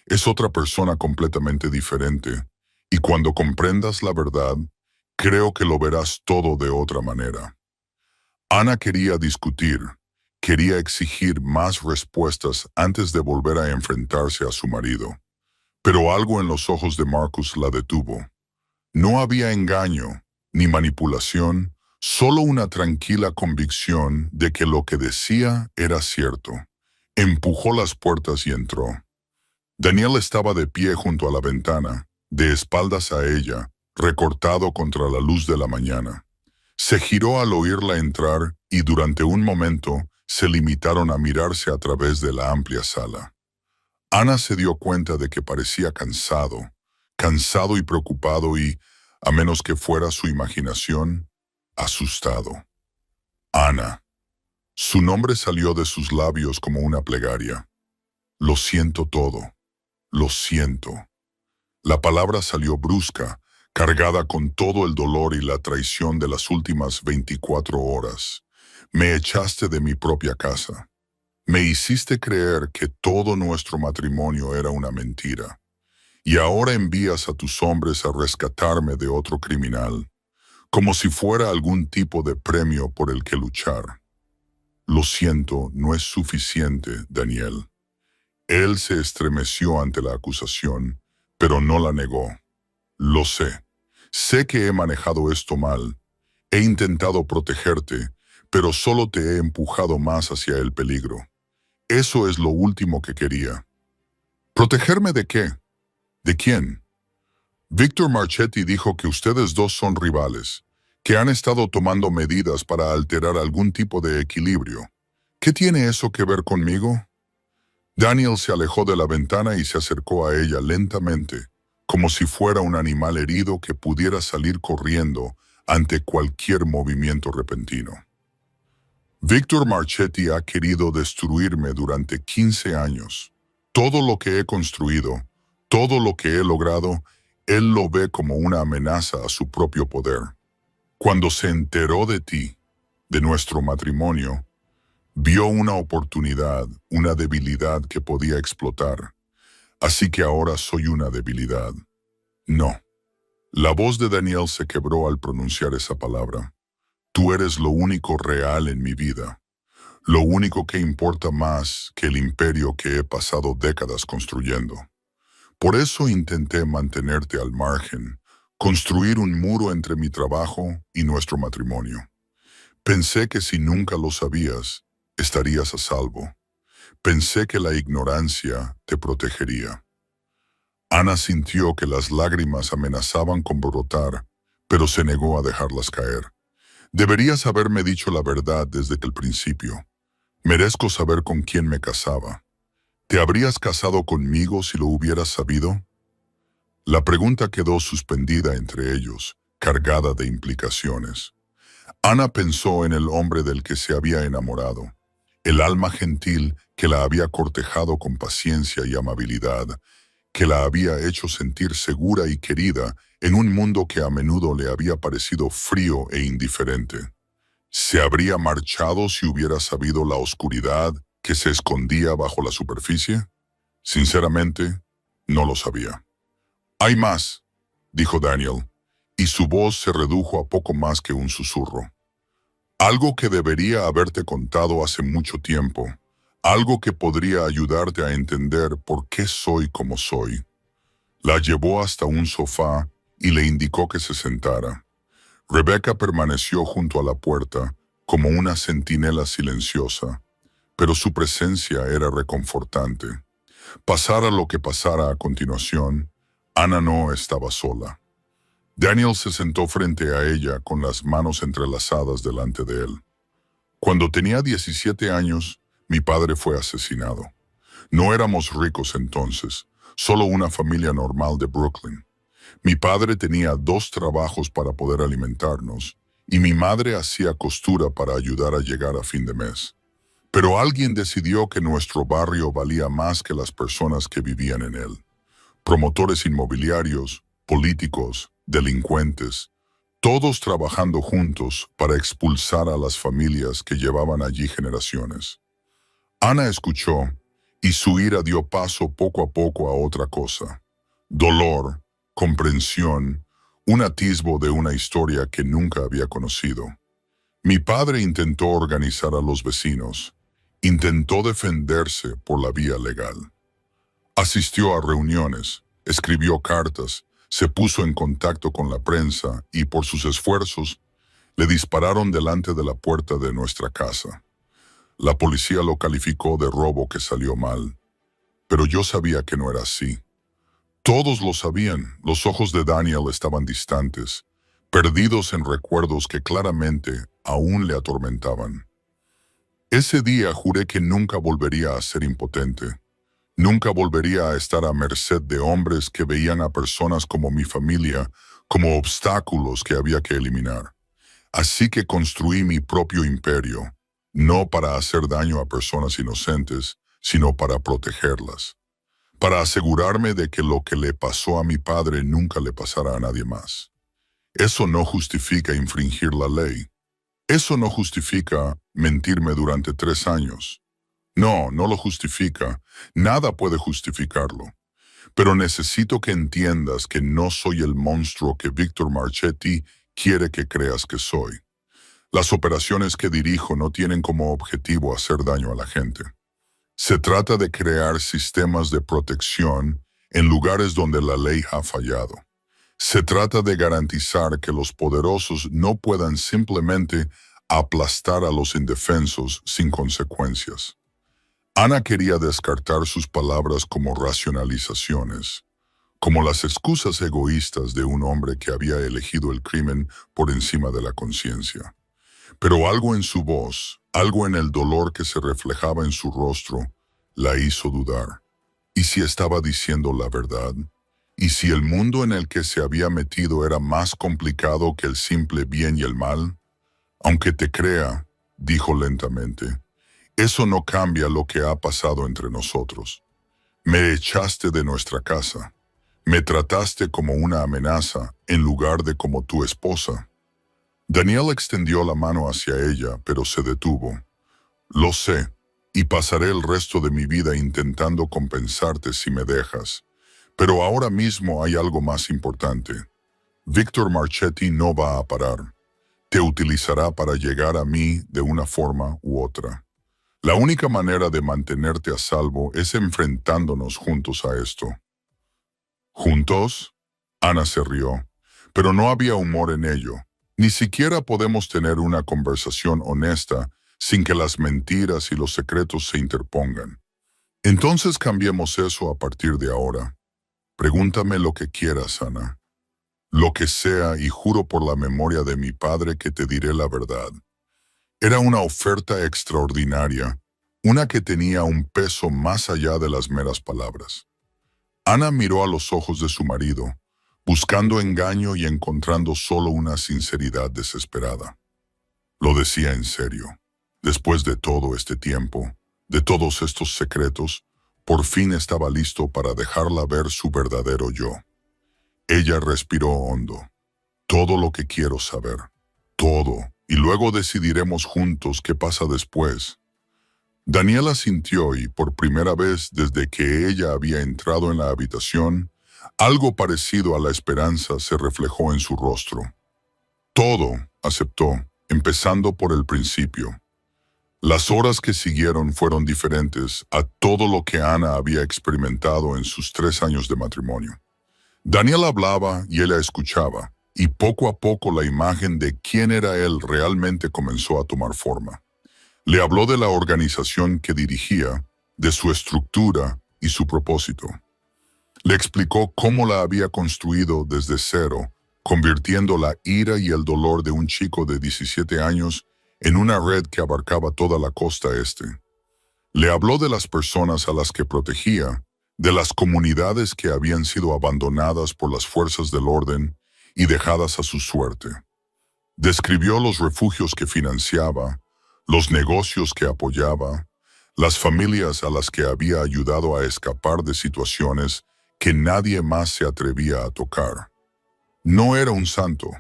Es otra persona completamente diferente, y cuando comprendas la verdad, creo que lo verás todo de otra manera. Ana quería discutir, quería exigir más respuestas antes de volver a enfrentarse a su marido. Pero algo en los ojos de Marcus la detuvo. No había engaño, ni manipulación, solo una tranquila convicción de que lo que decía era cierto. Empujó las puertas y entró. Daniel estaba de pie junto a la ventana, de espaldas a ella, recortado contra la luz de la mañana. Se giró al oírla entrar y durante un momento se limitaron a mirarse a través de la amplia sala. Ana se dio cuenta de que parecía cansado y preocupado y, a menos que fuera su imaginación, asustado. Ana. Su nombre salió de sus labios como una plegaria. Lo siento todo. Lo siento. La palabra salió brusca, cargada con todo el dolor y la traición de las últimas 24 horas. Me echaste de mi propia casa. Me hiciste creer que todo nuestro matrimonio era una mentira. Y ahora envías a tus hombres a rescatarme de otro criminal, como si fuera algún tipo de premio por el que luchar. Lo siento, no es suficiente, Daniel. Él se estremeció ante la acusación, pero no la negó. Lo sé. Sé que he manejado esto mal. He intentado protegerte, pero solo te he empujado más hacia el peligro. Eso es lo último que quería. ¿Protegerme de qué? ¿De quién? Víctor Marchetti dijo que ustedes dos son rivales, que han estado tomando medidas para alterar algún tipo de equilibrio. ¿Qué tiene eso que ver conmigo? Daniel se alejó de la ventana y se acercó a ella lentamente, como si fuera un animal herido que pudiera salir corriendo ante cualquier movimiento repentino. Víctor Marchetti ha querido destruirme durante 15 años. Todo lo que he construido, todo lo que he logrado, él lo ve como una amenaza a su propio poder. Cuando se enteró de ti, de nuestro matrimonio, vio una oportunidad, una debilidad que podía explotar. Así que ahora soy una debilidad. No. La voz de Daniel se quebró al pronunciar esa palabra. Tú eres lo único real en mi vida. Lo único que importa más que el imperio que he pasado décadas construyendo. Por eso intenté mantenerte al margen, construir un muro entre mi trabajo y nuestro matrimonio. Pensé que si nunca lo sabías, estarías a salvo. Pensé que la ignorancia te protegería. Ana sintió que las lágrimas amenazaban con brotar, pero se negó a dejarlas caer. Deberías haberme dicho la verdad desde el principio. Merezco saber con quién me casaba. ¿Te habrías casado conmigo si lo hubieras sabido? La pregunta quedó suspendida entre ellos, cargada de implicaciones. Ana pensó en el hombre del que se había enamorado, el alma gentil que la había cortejado con paciencia y amabilidad, que la había hecho sentir segura y querida en un mundo que a menudo le había parecido frío e indiferente. ¿Se habría marchado si hubiera sabido la oscuridad que se escondía bajo la superficie? Sinceramente, no lo sabía. «Hay más», dijo Daniel, y su voz se redujo a poco más que un susurro. «Algo que debería haberte contado hace mucho tiempo, algo que podría ayudarte a entender por qué soy como soy». La llevó hasta un sofá y le indicó que se sentara. Rebecca permaneció junto a la puerta, como una centinela silenciosa, pero su presencia era reconfortante. Pasara lo que pasara a continuación, Ana no estaba sola. Daniel se sentó frente a ella con las manos entrelazadas delante de él. Cuando tenía 17 años, mi padre fue asesinado. No éramos ricos entonces, solo una familia normal de Brooklyn. Mi padre tenía 2 trabajos para poder alimentarnos, y mi madre hacía costura para ayudar a llegar a fin de mes. Pero alguien decidió que nuestro barrio valía más que las personas que vivían en él. Promotores inmobiliarios, políticos, delincuentes, todos trabajando juntos para expulsar a las familias que llevaban allí generaciones. Ana escuchó, y su ira dio paso poco a poco a otra cosa. Dolor, comprensión, un atisbo de una historia que nunca había conocido. Mi padre intentó organizar a los vecinos, intentó defenderse por la vía legal. Asistió a reuniones, escribió cartas, se puso en contacto con la prensa y por sus esfuerzos le dispararon delante de la puerta de nuestra casa. La policía lo calificó de robo que salió mal, pero yo sabía que no era así. Todos lo sabían, los ojos de Daniel estaban distantes, perdidos en recuerdos que claramente aún le atormentaban. Ese día juré que nunca volvería a ser impotente. Nunca volvería a estar a merced de hombres que veían a personas como mi familia como obstáculos que había que eliminar. Así que construí mi propio imperio, no para hacer daño a personas inocentes, sino para protegerlas. Para asegurarme de que lo que le pasó a mi padre nunca le pasara a nadie más. Eso no justifica infringir la ley. Eso no justifica mentirme durante 3 años. No, no lo justifica. Nada puede justificarlo. Pero necesito que entiendas que no soy el monstruo que Víctor Marchetti quiere que creas que soy. Las operaciones que dirijo no tienen como objetivo hacer daño a la gente. Se trata de crear sistemas de protección en lugares donde la ley ha fallado. Se trata de garantizar que los poderosos no puedan simplemente aplastar a los indefensos sin consecuencias. Ana quería descartar sus palabras como racionalizaciones. como las excusas egoístas de un hombre que había elegido el crimen por encima de la conciencia. Pero algo en su voz, algo en el dolor que se reflejaba en su rostro, la hizo dudar. ¿Y si estaba diciendo la verdad? ¿Y si el mundo en el que se había metido era más complicado que el simple bien y el mal? Aunque te crea, dijo lentamente, eso no cambia lo que ha pasado entre nosotros. Me echaste de nuestra casa. Me trataste como una amenaza en lugar de como tu esposa. Daniel extendió la mano hacia ella, pero se detuvo. Lo sé, y pasaré el resto de mi vida intentando compensarte si me dejas. Pero ahora mismo hay algo más importante. Víctor Marchetti no va a parar. Te utilizará para llegar a mí de una forma u otra. La única manera de mantenerte a salvo es enfrentándonos juntos a esto. ¿Juntos? Ana se rió, pero no había humor en ello. Ni siquiera podemos tener una conversación honesta sin que las mentiras y los secretos se interpongan. Entonces cambiemos eso a partir de ahora. Pregúntame lo que quieras, Ana. Lo que sea, y juro por la memoria de mi padre que te diré la verdad. Era una oferta extraordinaria, una que tenía un peso más allá de las meras palabras. Ana miró a los ojos de su marido, buscando engaño y encontrando solo una sinceridad desesperada. Lo decía en serio. Después de todo este tiempo, de todos estos secretos, por fin estaba listo para dejarla ver su verdadero yo. Ella respiró hondo. Todo lo que quiero saber. Todo. Y luego decidiremos juntos qué pasa después. Daniela sintió y, por primera vez desde que ella había entrado en la habitación, algo parecido a la esperanza se reflejó en su rostro. Todo, aceptó, empezando por el principio. Las horas que siguieron fueron diferentes a todo lo que Ana había experimentado en sus 3 años de matrimonio. Daniel hablaba y ella escuchaba, y poco a poco la imagen de quién era él realmente comenzó a tomar forma. Le habló de la organización que dirigía, de su estructura y su propósito. Le explicó cómo la había construido desde cero, convirtiendo la ira y el dolor de un chico de 17 años en una red que abarcaba toda la costa este. Le habló de las personas a las que protegía, de las comunidades que habían sido abandonadas por las fuerzas del orden y dejadas a su suerte. Describió los refugios que financiaba, los negocios que apoyaba, las familias a las que había ayudado a escapar de situaciones que nadie más se atrevía a tocar. No era un santo.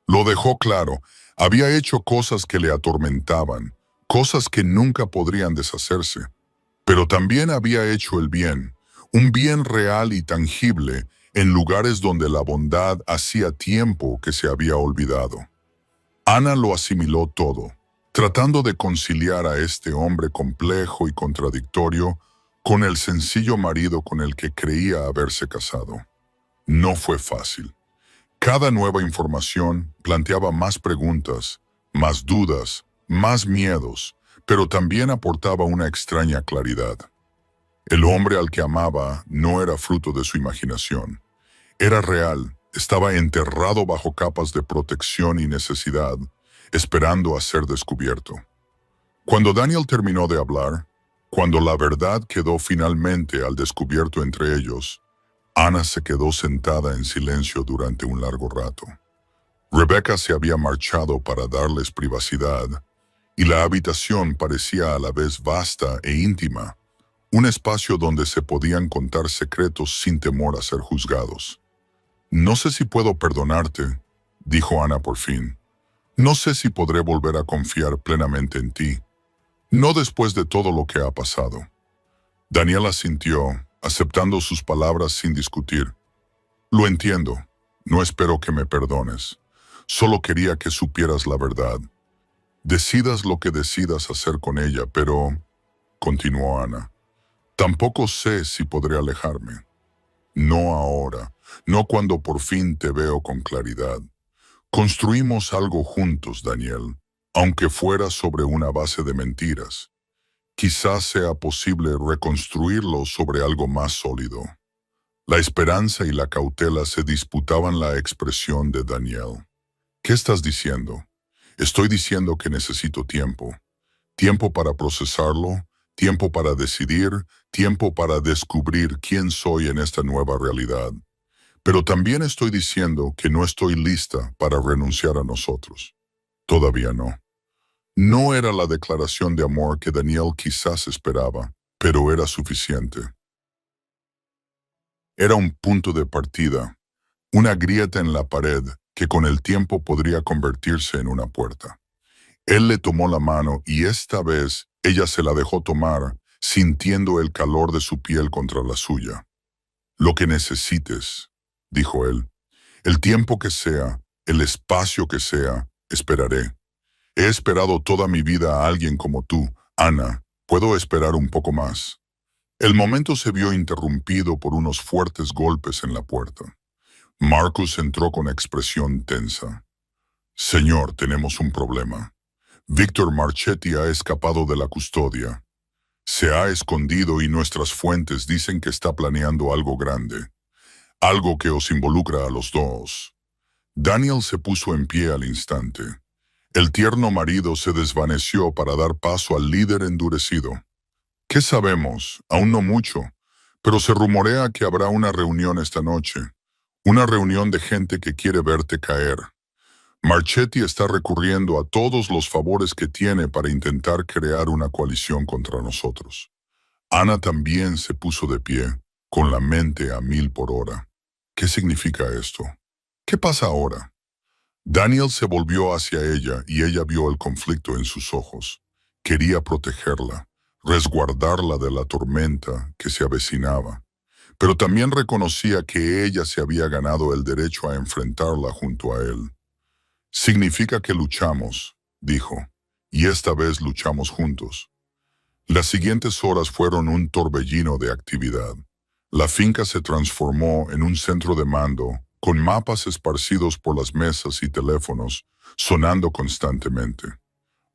Lo dejó claro, había hecho cosas que le atormentaban, cosas que nunca podrían deshacerse. Pero también había hecho el bien, un bien real y tangible, en lugares donde la bondad hacía tiempo que se había olvidado. Ana lo asimiló todo, tratando de conciliar a este hombre complejo y contradictorio con el sencillo marido con el que creía haberse casado. No fue fácil. Cada nueva información planteaba más preguntas, más dudas, más miedos, pero también aportaba una extraña claridad. El hombre al que amaba no era fruto de su imaginación. Era real, estaba enterrado bajo capas de protección y necesidad, esperando a ser descubierto. Cuando Daniel terminó de hablar, cuando la verdad quedó finalmente al descubierto entre ellos, Ana se quedó sentada en silencio durante un largo rato. Rebecca se había marchado para darles privacidad, y la habitación parecía a la vez vasta e íntima, un espacio donde se podían contar secretos sin temor a ser juzgados. «No sé si puedo perdonarte», dijo Ana por fin. «No sé si podré volver a confiar plenamente en ti. No después de todo lo que ha pasado». Daniela sintió, aceptando sus palabras sin discutir. «Lo entiendo. No espero que me perdones. Solo quería que supieras la verdad. Decidas lo que decidas hacer con ella, pero...» continuó Ana. «Tampoco sé si podré alejarme. No ahora, no cuando por fin te veo con claridad. Construimos algo juntos, Daniel, aunque fuera sobre una base de mentiras. Quizás sea posible reconstruirlo sobre algo más sólido». La esperanza y la cautela se disputaban la expresión de Daniel. ¿Qué estás diciendo? Estoy diciendo que necesito tiempo. Tiempo para procesarlo, tiempo para decidir, tiempo para descubrir quién soy en esta nueva realidad. Pero también estoy diciendo que no estoy lista para renunciar a nosotros. Todavía no. No era la declaración de amor que Daniel quizás esperaba, pero era suficiente. Era un punto de partida, una grieta en la pared que con el tiempo podría convertirse en una puerta. Él le tomó la mano y esta vez ella se la dejó tomar, sintiendo el calor de su piel contra la suya. Lo que necesites, dijo él. El tiempo que sea, el espacio que sea, esperaré. He esperado toda mi vida a alguien como tú, Ana. ¿Puedo esperar un poco más? El momento se vio interrumpido por unos fuertes golpes en la puerta. Marcus entró con expresión tensa. Señor, tenemos un problema. Víctor Marchetti ha escapado de la custodia. Se ha escondido y nuestras fuentes dicen que está planeando algo grande. Algo que os involucra a los dos. Daniel se puso en pie al instante. El tierno marido se desvaneció para dar paso al líder endurecido. ¿Qué sabemos? Aún no mucho, pero se rumorea que habrá una reunión esta noche. Una reunión de gente que quiere verte caer. Marchetti está recurriendo a todos los favores que tiene para intentar crear una coalición contra nosotros. Ana también se puso de pie, con la mente a 1000 por hora. ¿Qué significa esto? ¿Qué pasa ahora? Daniel se volvió hacia ella y ella vio el conflicto en sus ojos. Quería protegerla, resguardarla de la tormenta que se avecinaba, pero también reconocía que ella se había ganado el derecho a enfrentarla junto a él. Significa que luchamos, dijo, y esta vez luchamos juntos. Las siguientes horas fueron un torbellino de actividad. La finca se transformó en un centro de mando, con mapas esparcidos por las mesas y teléfonos, sonando constantemente.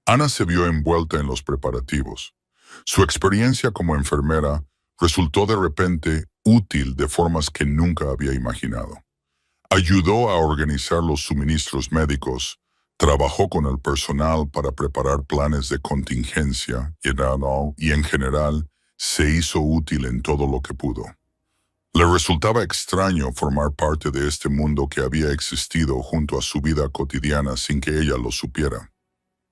Ana se vio envuelta en los preparativos. Su experiencia como enfermera resultó de repente útil de formas que nunca había imaginado. Ayudó a organizar los suministros médicos, trabajó con el personal para preparar planes de contingencia y en general se hizo útil en todo lo que pudo. Le resultaba extraño formar parte de este mundo que había existido junto a su vida cotidiana sin que ella lo supiera.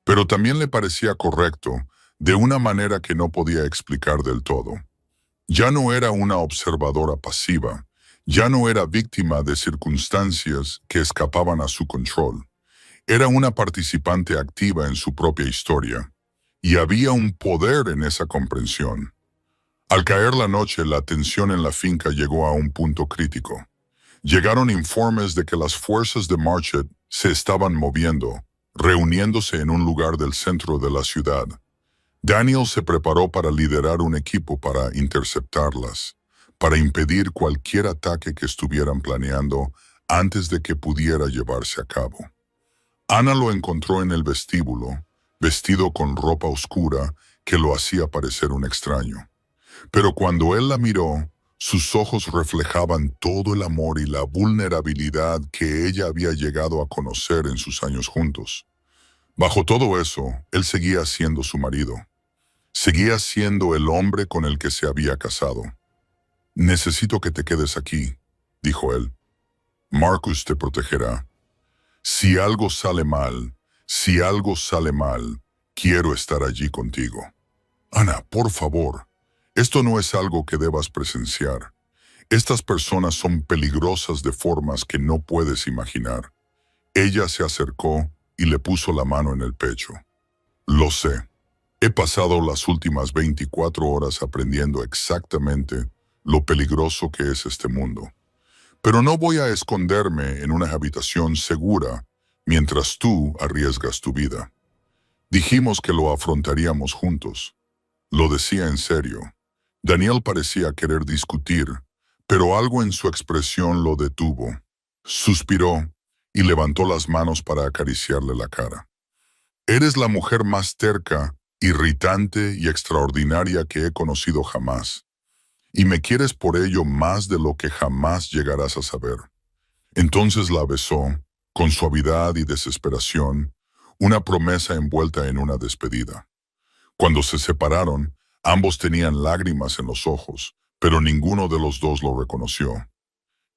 Pero también le parecía correcto, de una manera que no podía explicar del todo. Ya no era una observadora pasiva, ya no era víctima de circunstancias que escapaban a su control. Era una participante activa en su propia historia, y había un poder en esa comprensión. Al caer la noche, la tensión en la finca llegó a un punto crítico. Llegaron informes de que las fuerzas de Marchet se estaban moviendo, reuniéndose en un lugar del centro de la ciudad. Daniel se preparó para liderar un equipo para interceptarlas, para impedir cualquier ataque que estuvieran planeando antes de que pudiera llevarse a cabo. Ana lo encontró en el vestíbulo, vestido con ropa oscura que lo hacía parecer un extraño. Pero cuando él la miró, sus ojos reflejaban todo el amor y la vulnerabilidad que ella había llegado a conocer en sus años juntos. Bajo todo eso, él seguía siendo su marido. Seguía siendo el hombre con el que se había casado. Necesito que te quedes aquí, dijo él. Marcus te protegerá. Si algo sale mal, quiero estar allí contigo. Ana, por favor, esto no es algo que debas presenciar. Estas personas son peligrosas de formas que no puedes imaginar. Ella se acercó y le puso la mano en el pecho. Lo sé. He pasado las últimas 24 horas aprendiendo exactamente lo peligroso que es este mundo. Pero no voy a esconderme en una habitación segura mientras tú arriesgas tu vida. Dijimos que lo afrontaríamos juntos. Lo decía en serio. Daniel parecía querer discutir, pero algo en su expresión lo detuvo. Suspiró y levantó las manos para acariciarle la cara. Eres la mujer más terca, irritante y extraordinaria que he conocido jamás. y me quieres por ello más de lo que jamás llegarás a saber. Entonces la besó, con suavidad y desesperación, una promesa envuelta en una despedida. Cuando se separaron, ambos tenían lágrimas en los ojos, pero ninguno de los dos lo reconoció.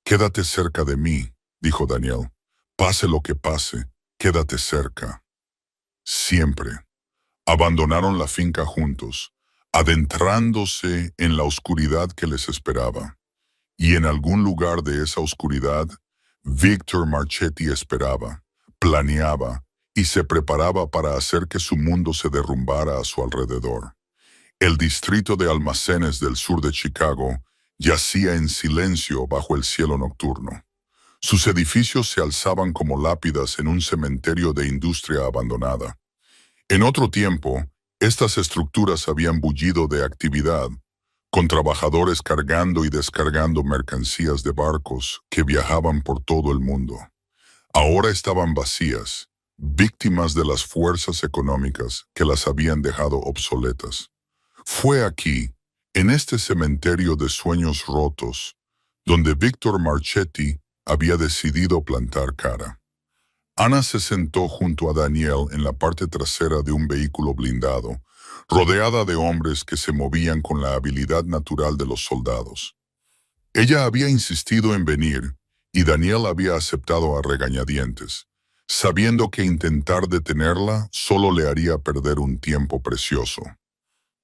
«Quédate cerca de mí», dijo Daniel. «Pase lo que pase, quédate cerca. Siempre». Abandonaron la finca juntos, adentrándose en la oscuridad que les esperaba. Y en algún lugar de esa oscuridad, Victor Marchetti esperaba, planeaba y se preparaba para hacer que su mundo se derrumbara a su alrededor. El distrito de almacenes del sur de Chicago yacía en silencio bajo el cielo nocturno. Sus edificios se alzaban como lápidas en un cementerio de industria abandonada. En otro tiempo, estas estructuras habían bullido de actividad, con trabajadores cargando y descargando mercancías de barcos que viajaban por todo el mundo. Ahora estaban vacías, víctimas de las fuerzas económicas que las habían dejado obsoletas. Fue aquí, en este cementerio de sueños rotos, donde Victor Marchetti había decidido plantar cara. Ana se sentó junto a Daniel en la parte trasera de un vehículo blindado, rodeada de hombres que se movían con la habilidad natural de los soldados. Ella había insistido en venir, y Daniel había aceptado a regañadientes, sabiendo que intentar detenerla solo le haría perder un tiempo precioso.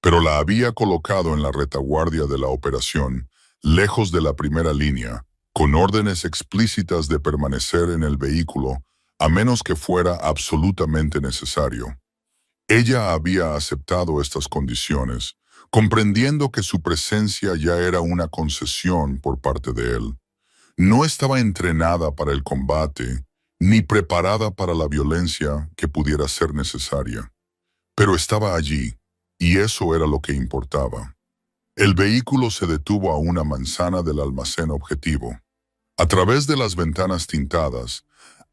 Pero la había colocado en la retaguardia de la operación, lejos de la primera línea, con órdenes explícitas de permanecer en el vehículo, a menos que fuera absolutamente necesario. Ella había aceptado estas condiciones, comprendiendo que su presencia ya era una concesión por parte de él. No estaba entrenada para el combate, ni preparada para la violencia que pudiera ser necesaria. Pero estaba allí, y eso era lo que importaba. El vehículo se detuvo a una manzana del almacén objetivo. A través de las ventanas tintadas,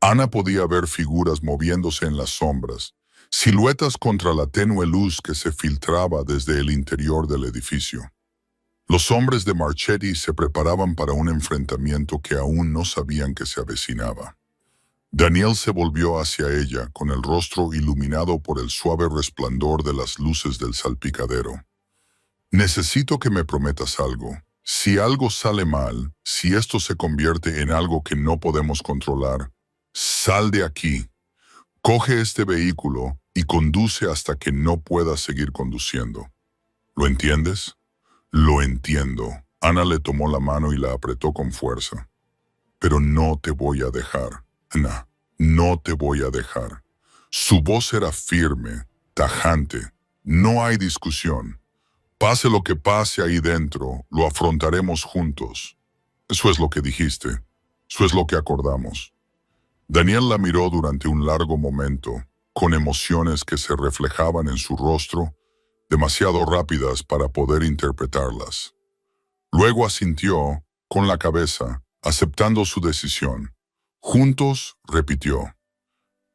Ana podía ver figuras moviéndose en las sombras, siluetas contra la tenue luz que se filtraba desde el interior del edificio. Los hombres de Marchetti se preparaban para un enfrentamiento que aún no sabían que se avecinaba. Daniel se volvió hacia ella con el rostro iluminado por el suave resplandor de las luces del salpicadero. «Necesito que me prometas algo. Si algo sale mal, si esto se convierte en algo que no podemos controlar, sal de aquí. Coge este vehículo y conduce hasta que no puedas seguir conduciendo. ¿Lo entiendes?» «Lo entiendo». Ana le tomó la mano y la apretó con fuerza. «Pero no te voy a dejar, Ana. No te voy a dejar». Su voz era firme, tajante. «No hay discusión. Pase lo que pase ahí dentro, lo afrontaremos juntos». «Eso es lo que dijiste. Eso es lo que acordamos». Daniel la miró durante un largo momento, con emociones que se reflejaban en su rostro, demasiado rápidas para poder interpretarlas. Luego asintió, con la cabeza, aceptando su decisión. «Juntos», repitió.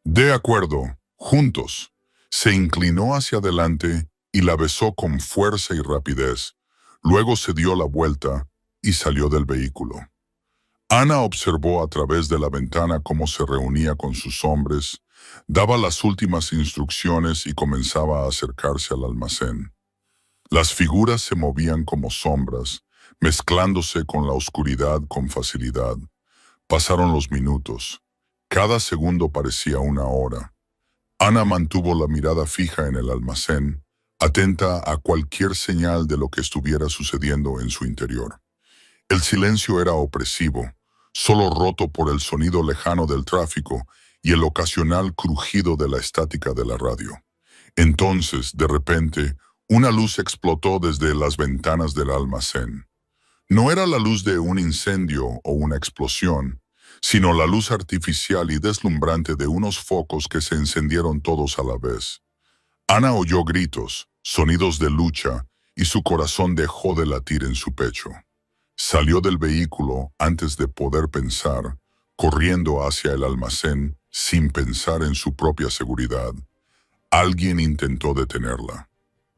«De acuerdo, juntos». Se inclinó hacia adelante y la besó con fuerza y rapidez. Luego se dio la vuelta y salió del vehículo. Ana observó a través de la ventana cómo se reunía con sus hombres, daba las últimas instrucciones y comenzaba a acercarse al almacén. Las figuras se movían como sombras, mezclándose con la oscuridad con facilidad. Pasaron los minutos. Cada segundo parecía una hora. Ana mantuvo la mirada fija en el almacén, atenta a cualquier señal de lo que estuviera sucediendo en su interior. El silencio era opresivo, solo roto por el sonido lejano del tráfico y el ocasional crujido de la estática de la radio. Entonces, de repente, una luz explotó desde las ventanas del almacén. No era la luz de un incendio o una explosión, sino la luz artificial y deslumbrante de unos focos que se encendieron todos a la vez. Ana oyó gritos, sonidos de lucha, y su corazón dejó de latir en su pecho. Salió del vehículo antes de poder pensar, corriendo hacia el almacén sin pensar en su propia seguridad. Alguien intentó detenerla.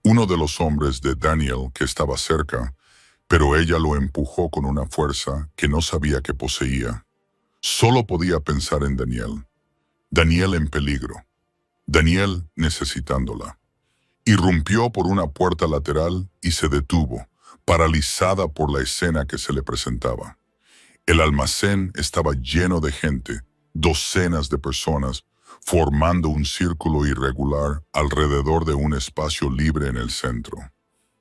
Uno de los hombres de Daniel, que estaba cerca, pero ella lo empujó con una fuerza que no sabía que poseía. Solo podía pensar en Daniel. Daniel en peligro. Daniel necesitándola. Irrumpió por una puerta lateral y se detuvo, paralizada por la escena que se le presentaba. El almacén estaba lleno de gente, docenas de personas, formando un círculo irregular alrededor de un espacio libre en el centro.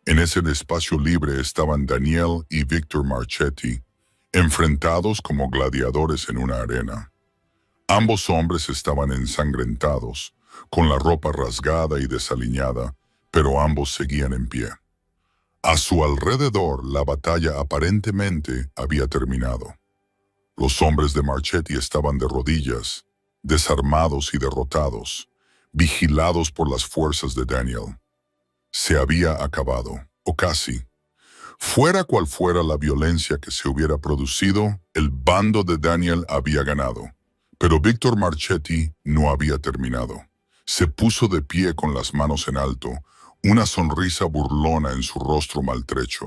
En ese espacio libre estaban Daniel y Victor Marchetti, enfrentados como gladiadores en una arena. Ambos hombres estaban ensangrentados, con la ropa rasgada y desaliñada, pero ambos seguían en pie. A su alrededor, la batalla aparentemente había terminado. Los hombres de Marchetti estaban de rodillas, desarmados y derrotados, vigilados por las fuerzas de Daniel. Se había acabado, o casi. Fuera cual fuera la violencia que se hubiera producido, el bando de Daniel había ganado. Pero Victor Marchetti no había terminado. Se puso de pie con las manos en alto, una sonrisa burlona en su rostro maltrecho.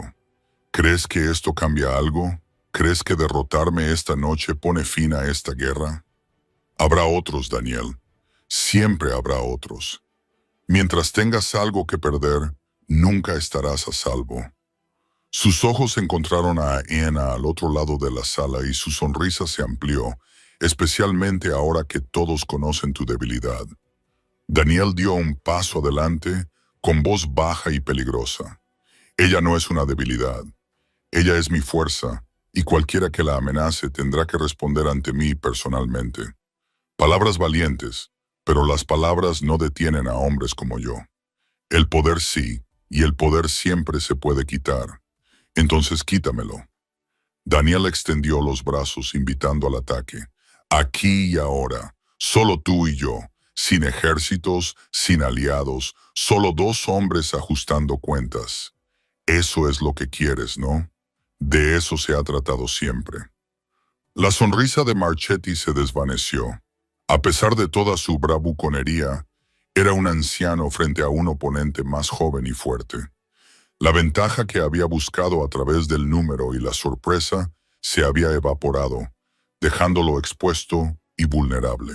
¿Crees que esto cambia algo? ¿Crees que derrotarme esta noche pone fin a esta guerra? Habrá otros, Daniel. Siempre habrá otros. Mientras tengas algo que perder, nunca estarás a salvo. Sus ojos encontraron a Anna al otro lado de la sala y su sonrisa se amplió, especialmente ahora que todos conocen tu debilidad. Daniel dio un paso adelante, con voz baja y peligrosa. Ella no es una debilidad. Ella es mi fuerza, y cualquiera que la amenace tendrá que responder ante mí personalmente. Palabras valientes, pero las palabras no detienen a hombres como yo. El poder sí, y el poder siempre se puede quitar. Entonces quítamelo. Daniel extendió los brazos invitando al ataque. Aquí y ahora, solo tú y yo, sin ejércitos, sin aliados, solo dos hombres ajustando cuentas. Eso es lo que quieres, ¿no? De eso se ha tratado siempre. La sonrisa de Marchetti se desvaneció. A pesar de toda su bravuconería, era un anciano frente a un oponente más joven y fuerte. La ventaja que había buscado a través del número y la sorpresa se había evaporado, dejándolo expuesto y vulnerable.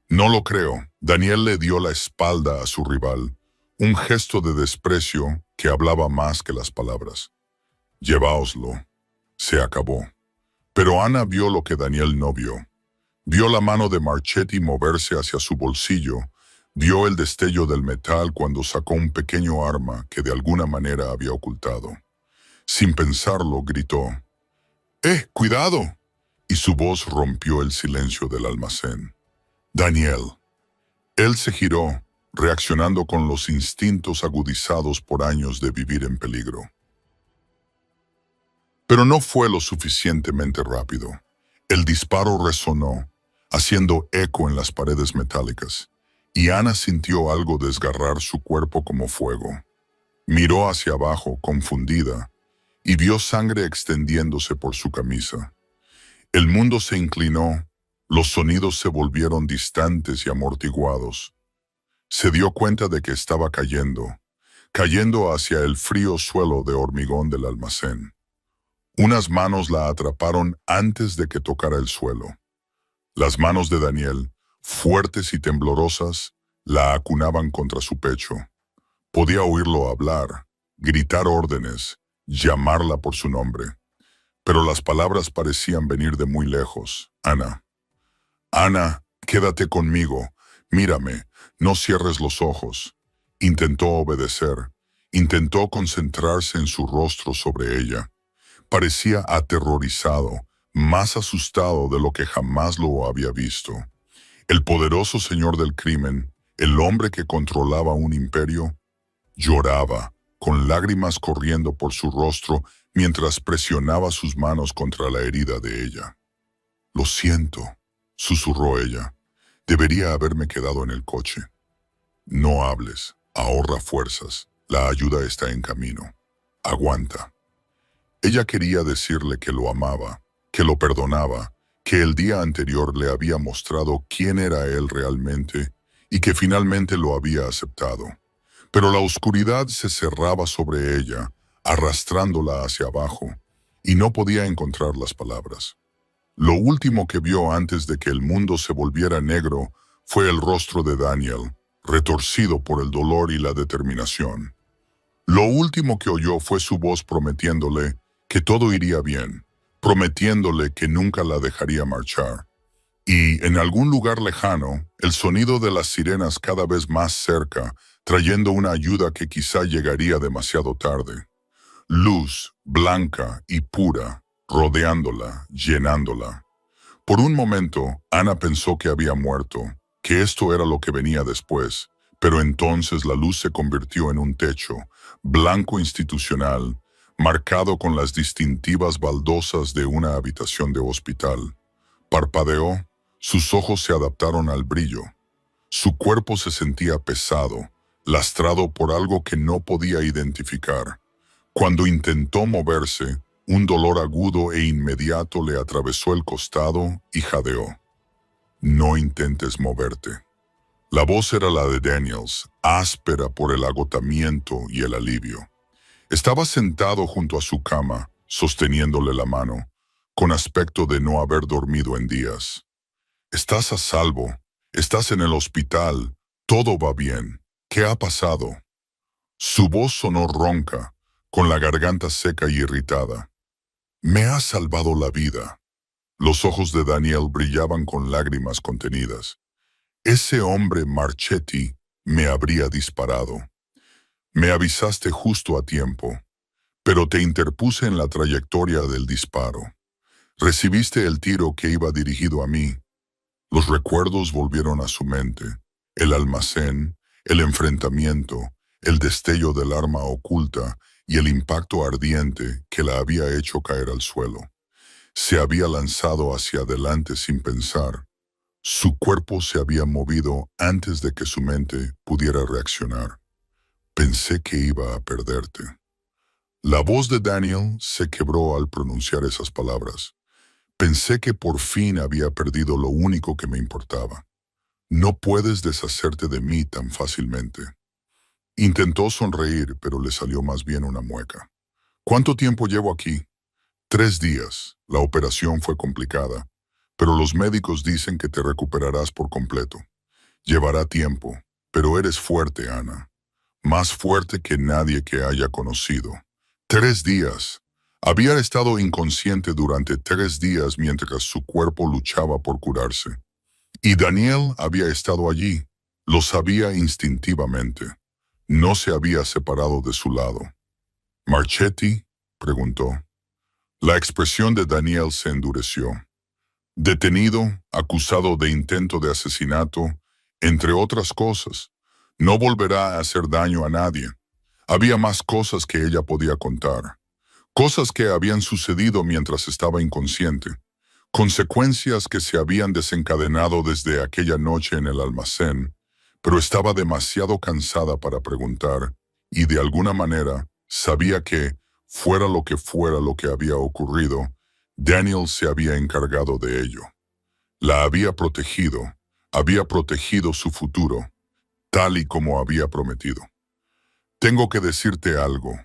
No lo creo. Daniel le dio la espalda a su rival, un gesto de desprecio que hablaba más que las palabras. Lleváoslo. Se acabó. Pero Anna vio lo que Daniel no vio. Vio la mano de Marchetti moverse hacia su bolsillo, vio el destello del metal cuando sacó un pequeño arma que de alguna manera había ocultado. Sin pensarlo, gritó, ¡Cuidado! Y su voz rompió el silencio del almacén. Daniel. Él se giró, reaccionando con los instintos agudizados por años de vivir en peligro. Pero no fue lo suficientemente rápido. El disparo resonó, haciendo eco en las paredes metálicas, y Anna sintió algo desgarrar su cuerpo como fuego. Miró hacia abajo, confundida, y vio sangre extendiéndose por su camisa. El mundo se inclinó, los sonidos se volvieron distantes y amortiguados. Se dio cuenta de que estaba cayendo hacia el frío suelo de hormigón del almacén. Unas manos la atraparon antes de que tocara el suelo. Las manos de Daniel, fuertes y temblorosas, la acunaban contra su pecho. Podía oírlo hablar, gritar órdenes, llamarla por su nombre. Pero las palabras parecían venir de muy lejos. Ana. Ana, quédate conmigo. Mírame, no cierres los ojos. Intentó obedecer. Intentó concentrarse en su rostro sobre ella. Parecía aterrorizado, más asustado de lo que jamás lo había visto. El poderoso señor del crimen, el hombre que controlaba un imperio, lloraba, con lágrimas corriendo por su rostro mientras presionaba sus manos contra la herida de ella. Lo siento, susurró ella. Debería haberme quedado en el coche. No hables, ahorra fuerzas. La ayuda está en camino. Aguanta. Ella quería decirle que lo amaba, que lo perdonaba, que el día anterior le había mostrado quién era él realmente y que finalmente lo había aceptado. Pero la oscuridad se cerraba sobre ella, arrastrándola hacia abajo, y no podía encontrar las palabras. Lo último que vio antes de que el mundo se volviera negro fue el rostro de Daniel, retorcido por el dolor y la determinación. Lo último que oyó fue su voz prometiéndole que todo iría bien, prometiéndole que nunca la dejaría marchar. Y, en algún lugar lejano, el sonido de las sirenas cada vez más cerca, trayendo una ayuda que quizá llegaría demasiado tarde. Luz, blanca y pura, rodeándola, llenándola. Por un momento, Ana pensó que había muerto, que esto era lo que venía después, pero entonces la luz se convirtió en un techo, blanco institucional, marcado con las distintivas baldosas de una habitación de hospital. Parpadeó, sus ojos se adaptaron al brillo. Su cuerpo se sentía pesado, lastrado por algo que no podía identificar. Cuando intentó moverse, un dolor agudo e inmediato le atravesó el costado y jadeó. No intentes moverte. La voz era la de Daniels, áspera por el agotamiento y el alivio. Estaba sentado junto a su cama, sosteniéndole la mano, con aspecto de no haber dormido en días. Estás a salvo, estás en el hospital, todo va bien. ¿Qué ha pasado? Su voz sonó ronca, con la garganta seca y irritada. Me has salvado la vida. Los ojos de Daniel brillaban con lágrimas contenidas. Ese hombre Marchetti me habría disparado. Me avisaste justo a tiempo, pero te interpuse en la trayectoria del disparo. Recibiste el tiro que iba dirigido a mí. Los recuerdos volvieron a su mente. El almacén, el enfrentamiento, el destello del arma oculta y el impacto ardiente que la había hecho caer al suelo. Se había lanzado hacia adelante sin pensar. Su cuerpo se había movido antes de que su mente pudiera reaccionar. Pensé que iba a perderte. La voz de Daniel se quebró al pronunciar esas palabras. Pensé que por fin había perdido lo único que me importaba. No puedes deshacerte de mí tan fácilmente. Intentó sonreír, pero le salió más bien una mueca. ¿Cuánto tiempo llevo aquí? 3 días. La operación fue complicada, pero los médicos dicen que te recuperarás por completo. Llevará tiempo, pero eres fuerte, Ana. Más fuerte que nadie que haya conocido. 3 días. Había estado inconsciente durante 3 días mientras su cuerpo luchaba por curarse. Y Daniel había estado allí. Lo sabía instintivamente. No se había separado de su lado. ¿Marchetti? Preguntó. La expresión de Daniel se endureció. Detenido, acusado de intento de asesinato, entre otras cosas. No volverá a hacer daño a nadie. Había más cosas que ella podía contar. Cosas que habían sucedido mientras estaba inconsciente. Consecuencias que se habían desencadenado desde aquella noche en el almacén, pero estaba demasiado cansada para preguntar, y de alguna manera sabía que, fuera lo que había ocurrido, Daniel se había encargado de ello. La había protegido su futuro, tal y como había prometido. Tengo que decirte algo,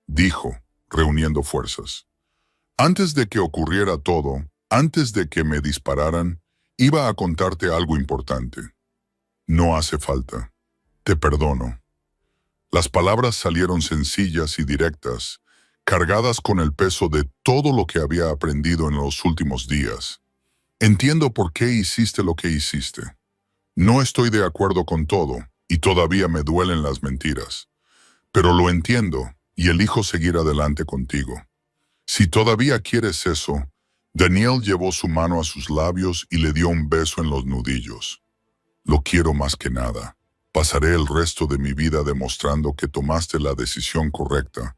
dijo, reuniendo fuerzas. Antes de que ocurriera todo, antes de que me dispararan, iba a contarte algo importante. No hace falta. Te perdono. Las palabras salieron sencillas y directas, cargadas con el peso de todo lo que había aprendido en los últimos días. Entiendo por qué hiciste lo que hiciste. No estoy de acuerdo con todo, y todavía me duelen las mentiras. Pero lo entiendo, y elijo seguir adelante contigo. Si todavía quieres eso, Daniel llevó su mano a sus labios y le dio un beso en los nudillos. Lo quiero más que nada. Pasaré el resto de mi vida demostrando que tomaste la decisión correcta.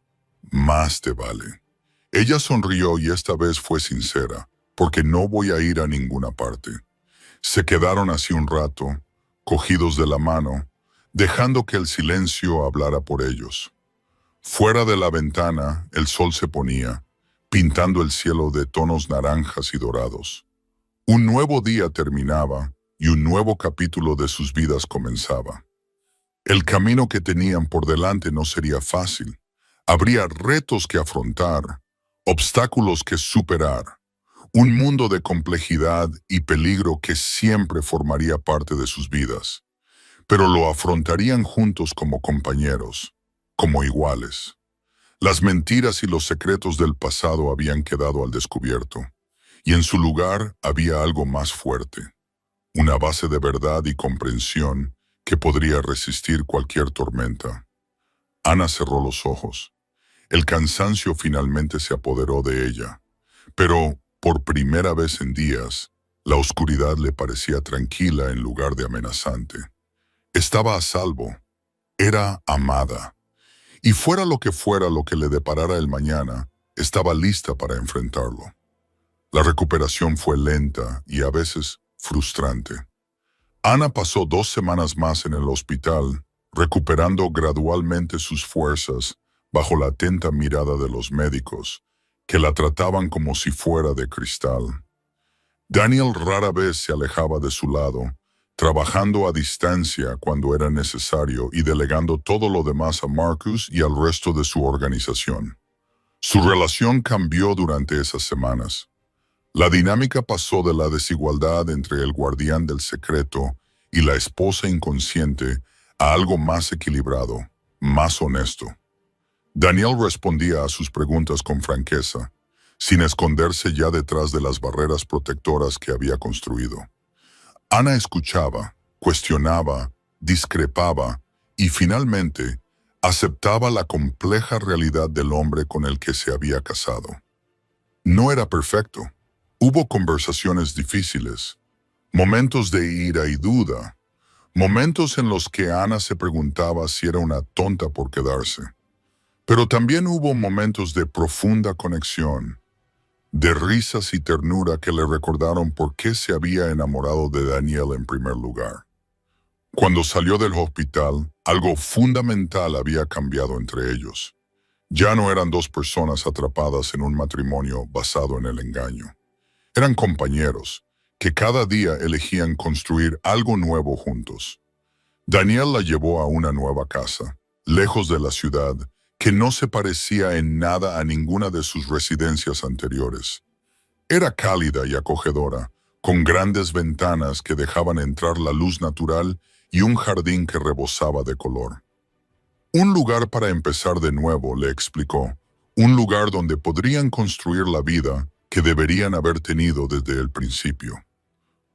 Más te vale. Ella sonrió y esta vez fue sincera, porque no voy a ir a ninguna parte. Se quedaron así un rato, cogidos de la mano, dejando que el silencio hablara por ellos. Fuera de la ventana, el sol se ponía, pintando el cielo de tonos naranjas y dorados. Un nuevo día terminaba y un nuevo capítulo de sus vidas comenzaba. El camino que tenían por delante no sería fácil. Habría retos que afrontar, obstáculos que superar, un mundo de complejidad y peligro que siempre formaría parte de sus vidas, pero lo afrontarían juntos como compañeros, como iguales. Las mentiras y los secretos del pasado habían quedado al descubierto, y en su lugar había algo más fuerte, una base de verdad y comprensión que podría resistir cualquier tormenta. Ana cerró los ojos. El cansancio finalmente se apoderó de ella, pero por primera vez en días, la oscuridad le parecía tranquila en lugar de amenazante. Estaba a salvo, era amada, y fuera lo que le deparara el mañana, estaba lista para enfrentarlo. La recuperación fue lenta y a veces frustrante. Ana pasó 2 semanas más en el hospital, recuperando gradualmente sus fuerzas bajo la atenta mirada de los médicos, que la trataban como si fuera de cristal. Daniel rara vez se alejaba de su lado, trabajando a distancia cuando era necesario y delegando todo lo demás a Marcus y al resto de su organización. Su relación cambió durante esas semanas. La dinámica pasó de la desigualdad entre el guardián del secreto y la esposa inconsciente a algo más equilibrado, más honesto. Daniel respondía a sus preguntas con franqueza, sin esconderse ya detrás de las barreras protectoras que había construido. Ana escuchaba, cuestionaba, discrepaba y finalmente aceptaba la compleja realidad del hombre con el que se había casado. No era perfecto. Hubo conversaciones difíciles, momentos de ira y duda, momentos en los que Ana se preguntaba si era una tonta por quedarse. Pero también hubo momentos de profunda conexión, de risas y ternura que le recordaron por qué se había enamorado de Daniel en primer lugar. Cuando salió del hospital, algo fundamental había cambiado entre ellos. Ya no eran dos personas atrapadas en un matrimonio basado en el engaño. Eran compañeros, que cada día elegían construir algo nuevo juntos. Daniel la llevó a una nueva casa, lejos de la ciudad, que no se parecía en nada a ninguna de sus residencias anteriores. Era cálida y acogedora, con grandes ventanas que dejaban entrar la luz natural y un jardín que rebosaba de color. Un lugar para empezar de nuevo, le explicó, un lugar donde podrían construir la vida que deberían haber tenido desde el principio.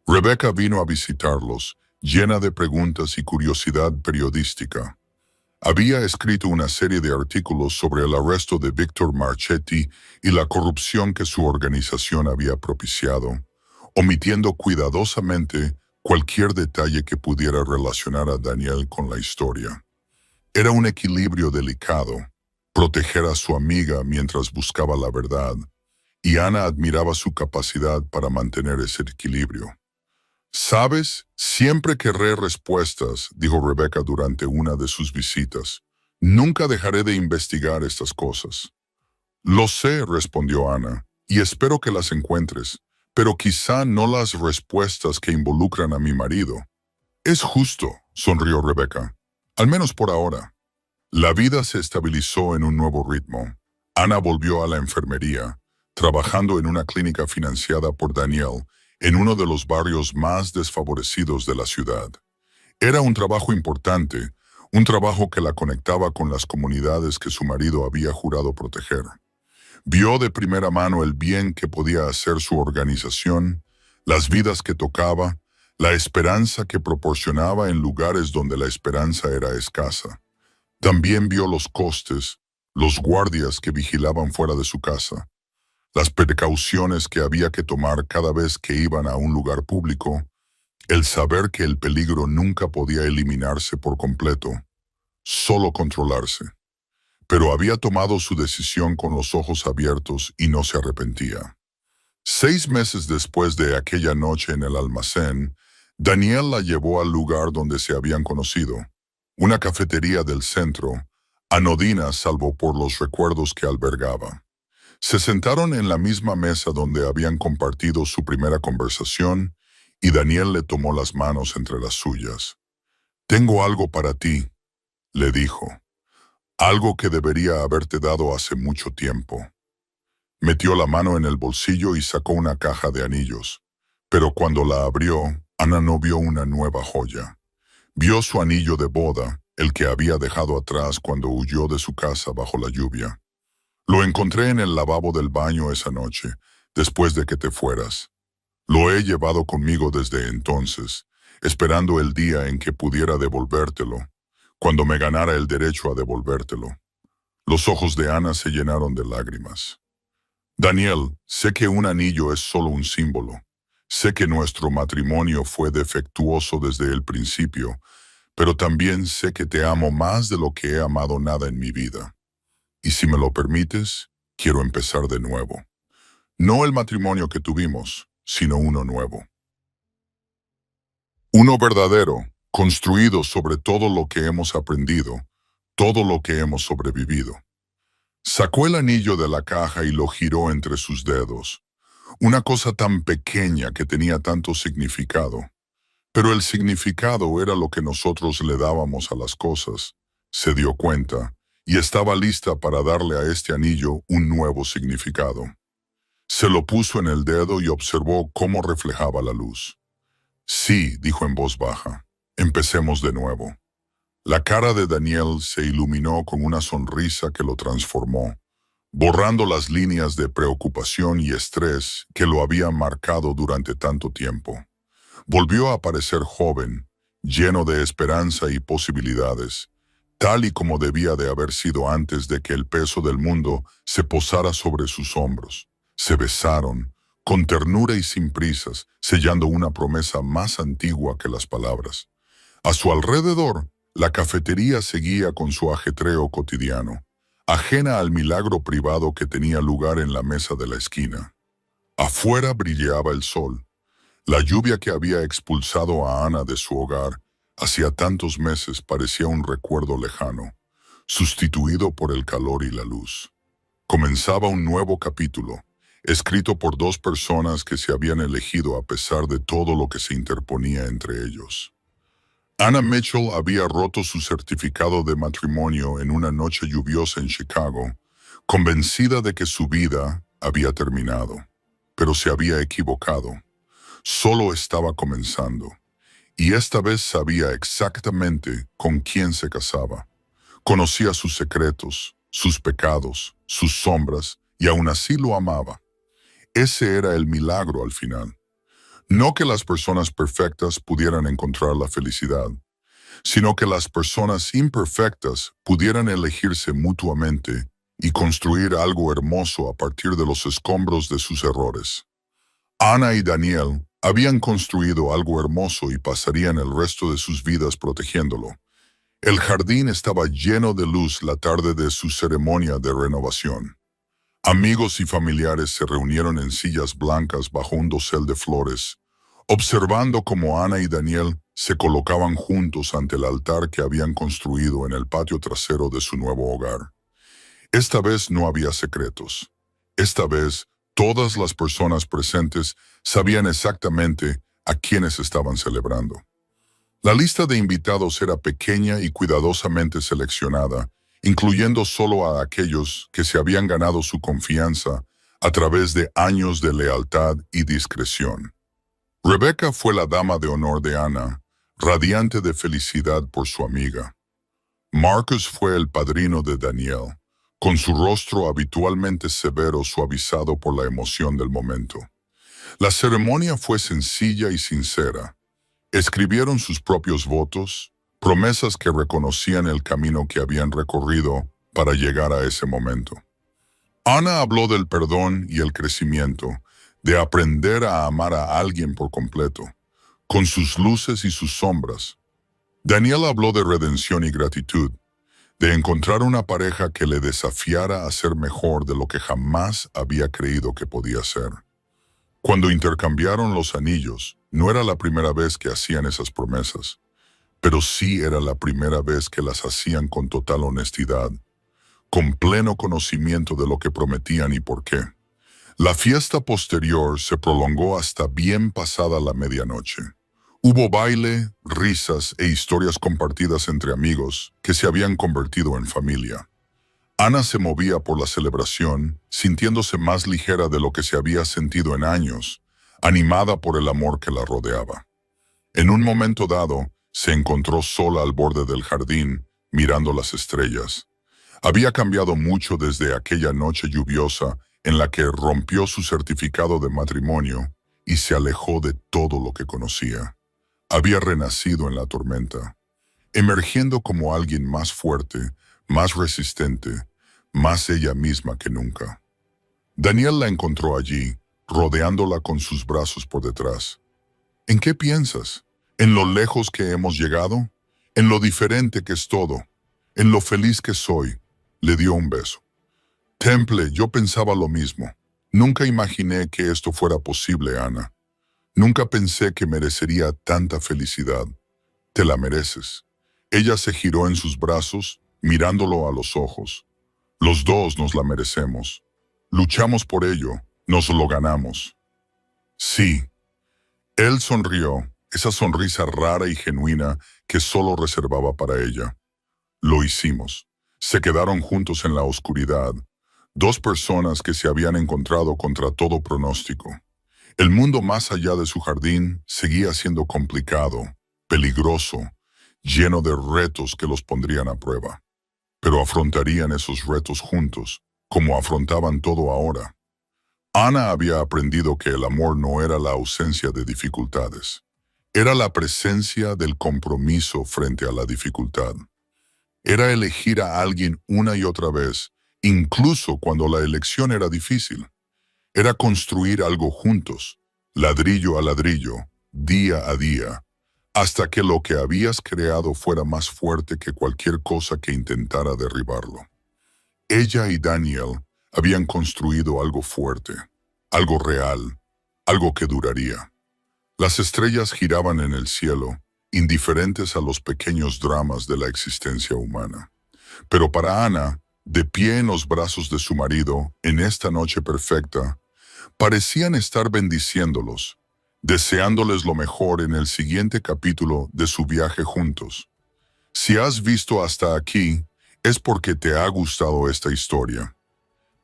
Rebecca vino a visitarlos, llena de preguntas y curiosidad periodística. Había escrito una serie de artículos sobre el arresto de Victor Marchetti y la corrupción que su organización había propiciado, omitiendo cuidadosamente cualquier detalle que pudiera relacionar a Daniel con la historia. Era un equilibrio delicado, proteger a su amiga mientras buscaba la verdad, y Ana admiraba su capacidad para mantener ese equilibrio. «Sabes, siempre querré respuestas», dijo Rebecca durante una de sus visitas. «Nunca dejaré de investigar estas cosas». «Lo sé», respondió Ana, «y espero que las encuentres, pero quizá no las respuestas que involucran a mi marido». «Es justo», sonrió Rebecca, «al menos por ahora». La vida se estabilizó en un nuevo ritmo. Ana volvió a la enfermería, trabajando en una clínica financiada por Daniel, en uno de los barrios más desfavorecidos de la ciudad. Era un trabajo importante, un trabajo que la conectaba con las comunidades que su marido había jurado proteger. Vio de primera mano el bien que podía hacer su organización, las vidas que tocaba, la esperanza que proporcionaba en lugares donde la esperanza era escasa. También vio los costes, los guardias que vigilaban fuera de su casa, las precauciones que había que tomar cada vez que iban a un lugar público, el saber que el peligro nunca podía eliminarse por completo, solo controlarse. Pero había tomado su decisión con los ojos abiertos y no se arrepentía. 6 meses después de aquella noche en el almacén, Daniel la llevó al lugar donde se habían conocido, una cafetería del centro, anodina salvo por los recuerdos que albergaba. Se sentaron en la misma mesa donde habían compartido su primera conversación y Daniel le tomó las manos entre las suyas. «Tengo algo para ti», le dijo. algo que debería haberte dado hace mucho tiempo. Metió la mano en el bolsillo y sacó una caja de anillos. Pero cuando la abrió, Ana no vio una nueva joya. Vio su anillo de boda, el que había dejado atrás cuando huyó de su casa bajo la lluvia. Lo encontré en el lavabo del baño esa noche, después de que te fueras. Lo he llevado conmigo desde entonces, esperando el día en que pudiera devolvértelo, cuando me ganara el derecho a devolvértelo. Los ojos de Ana se llenaron de lágrimas. Daniel, sé que un anillo es solo un símbolo. Sé que nuestro matrimonio fue defectuoso desde el principio, pero también sé que te amo más de lo que he amado nada en mi vida. Y si me lo permites, quiero empezar de nuevo. No el matrimonio que tuvimos, sino uno nuevo. Uno verdadero, construido sobre todo lo que hemos aprendido, todo lo que hemos sobrevivido. Sacó el anillo de la caja y lo giró entre sus dedos. Una cosa tan pequeña que tenía tanto significado. Pero el significado era lo que nosotros le dábamos a las cosas. Se dio cuenta y estaba lista para darle a este anillo un nuevo significado. Se lo puso en el dedo y observó cómo reflejaba la luz. Sí, dijo en voz baja, empecemos de nuevo. La cara de Daniel se iluminó con una sonrisa que lo transformó, borrando las líneas de preocupación y estrés que lo habían marcado durante tanto tiempo. Volvió a parecer joven, lleno de esperanza y posibilidades, tal y como debía de haber sido antes de que el peso del mundo se posara sobre sus hombros. Se besaron, con ternura y sin prisas, sellando una promesa más antigua que las palabras. A su alrededor, la cafetería seguía con su ajetreo cotidiano, ajena al milagro privado que tenía lugar en la mesa de la esquina. Afuera brillaba el sol. La lluvia que había expulsado a Ana de su hogar hacía tantos meses parecía un recuerdo lejano, sustituido por el calor y la luz. Comenzaba un nuevo capítulo, escrito por dos personas que se habían elegido a pesar de todo lo que se interponía entre ellos. Anna Mitchell había roto su certificado de matrimonio en una noche lluviosa en Chicago, convencida de que su vida había terminado, pero se había equivocado. Solo estaba comenzando, y esta vez sabía exactamente con quién se casaba. Conocía sus secretos, sus pecados, sus sombras, y aún así lo amaba. Ese era el milagro al final. No que las personas perfectas pudieran encontrar la felicidad, sino que las personas imperfectas pudieran elegirse mutuamente y construir algo hermoso a partir de los escombros de sus errores. Ana y Daniel habían construido algo hermoso y pasarían el resto de sus vidas protegiéndolo. El jardín estaba lleno de luz la tarde de su ceremonia de renovación. Amigos y familiares se reunieron en sillas blancas bajo un dosel de flores, observando cómo Ana y Daniel se colocaban juntos ante el altar que habían construido en el patio trasero de su nuevo hogar. Esta vez no había secretos. Esta vez, todas las personas presentes sabían exactamente a quiénes estaban celebrando. La lista de invitados era pequeña y cuidadosamente seleccionada, incluyendo solo a aquellos que se habían ganado su confianza a través de años de lealtad y discreción. Rebecca fue la dama de honor de Ana, radiante de felicidad por su amiga. Marcus fue el padrino de Daniel, con su rostro habitualmente severo suavizado por la emoción del momento. La ceremonia fue sencilla y sincera. Escribieron sus propios votos, promesas que reconocían el camino que habían recorrido para llegar a ese momento. Ana habló del perdón y el crecimiento, de aprender a amar a alguien por completo, con sus luces y sus sombras. Daniel habló de redención y gratitud, de encontrar una pareja que le desafiara a ser mejor de lo que jamás había creído que podía ser. Cuando intercambiaron los anillos, no era la primera vez que hacían esas promesas, pero sí era la primera vez que las hacían con total honestidad, con pleno conocimiento de lo que prometían y por qué. La fiesta posterior se prolongó hasta bien pasada la medianoche. Hubo baile, risas e historias compartidas entre amigos que se habían convertido en familia. Ana se movía por la celebración, sintiéndose más ligera de lo que se había sentido en años, animada por el amor que la rodeaba. En un momento dado, se encontró sola al borde del jardín, mirando las estrellas. Había cambiado mucho desde aquella noche lluviosa en la que rompió su certificado de matrimonio y se alejó de todo lo que conocía. Había renacido en la tormenta, emergiendo como alguien más fuerte, más resistente, más ella misma que nunca. Daniel la encontró allí, rodeándola con sus brazos por detrás. ¿En qué piensas? ¿En lo lejos que hemos llegado? ¿En lo diferente que es todo? ¿En lo feliz que soy? Le dio un beso. Temple, yo pensaba lo mismo. Nunca imaginé que esto fuera posible, Ana. Nunca pensé que merecería tanta felicidad. Te la mereces. Ella se giró en sus brazos, mirándolo a los ojos. Los dos nos la merecemos. Luchamos por ello, nos lo ganamos. Sí. Él sonrió, esa sonrisa rara y genuina que solo reservaba para ella. Lo hicimos. Se quedaron juntos en la oscuridad, dos personas que se habían encontrado contra todo pronóstico. El mundo más allá de su jardín seguía siendo complicado, peligroso, lleno de retos que los pondrían a prueba. Pero afrontarían esos retos juntos, como afrontaban todo ahora. Ana había aprendido que el amor no era la ausencia de dificultades, era la presencia del compromiso frente a la dificultad. Era elegir a alguien una y otra vez, incluso cuando la elección era difícil. Era construir algo juntos, ladrillo a ladrillo, día a día, hasta que lo que habías creado fuera más fuerte que cualquier cosa que intentara derribarlo. Ella y Daniel habían construido algo fuerte, algo real, algo que duraría. Las estrellas giraban en el cielo, indiferentes a los pequeños dramas de la existencia humana. Pero para Ana, de pie en los brazos de su marido, en esta noche perfecta, parecían estar bendiciéndolos, deseándoles lo mejor en el siguiente capítulo de su viaje juntos. Si has visto hasta aquí, es porque te ha gustado esta historia.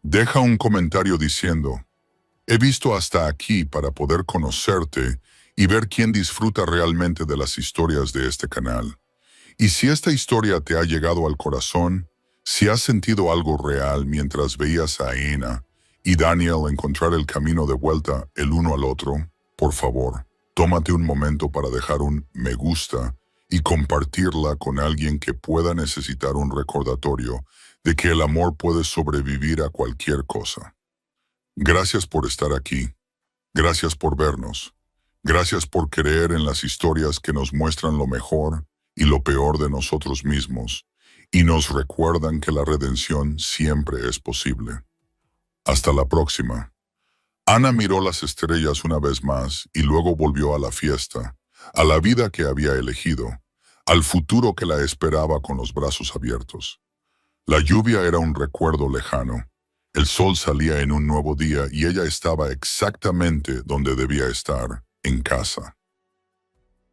Deja un comentario diciendo, he visto hasta aquí para poder conocerte y ver quién disfruta realmente de las historias de este canal. Y si esta historia te ha llegado al corazón, si has sentido algo real mientras veías a Ana y Daniel encontrar el camino de vuelta el uno al otro, por favor, tómate un momento para dejar un me gusta y compartirla con alguien que pueda necesitar un recordatorio de que el amor puede sobrevivir a cualquier cosa. Gracias por estar aquí. Gracias por vernos. Gracias por creer en las historias que nos muestran lo mejor y lo peor de nosotros mismos y nos recuerdan que la redención siempre es posible. Hasta la próxima. Ana miró las estrellas una vez más y luego volvió a la fiesta, a la vida que había elegido, al futuro que la esperaba con los brazos abiertos. La lluvia era un recuerdo lejano. El sol salía en un nuevo día y ella estaba exactamente donde debía estar, en casa.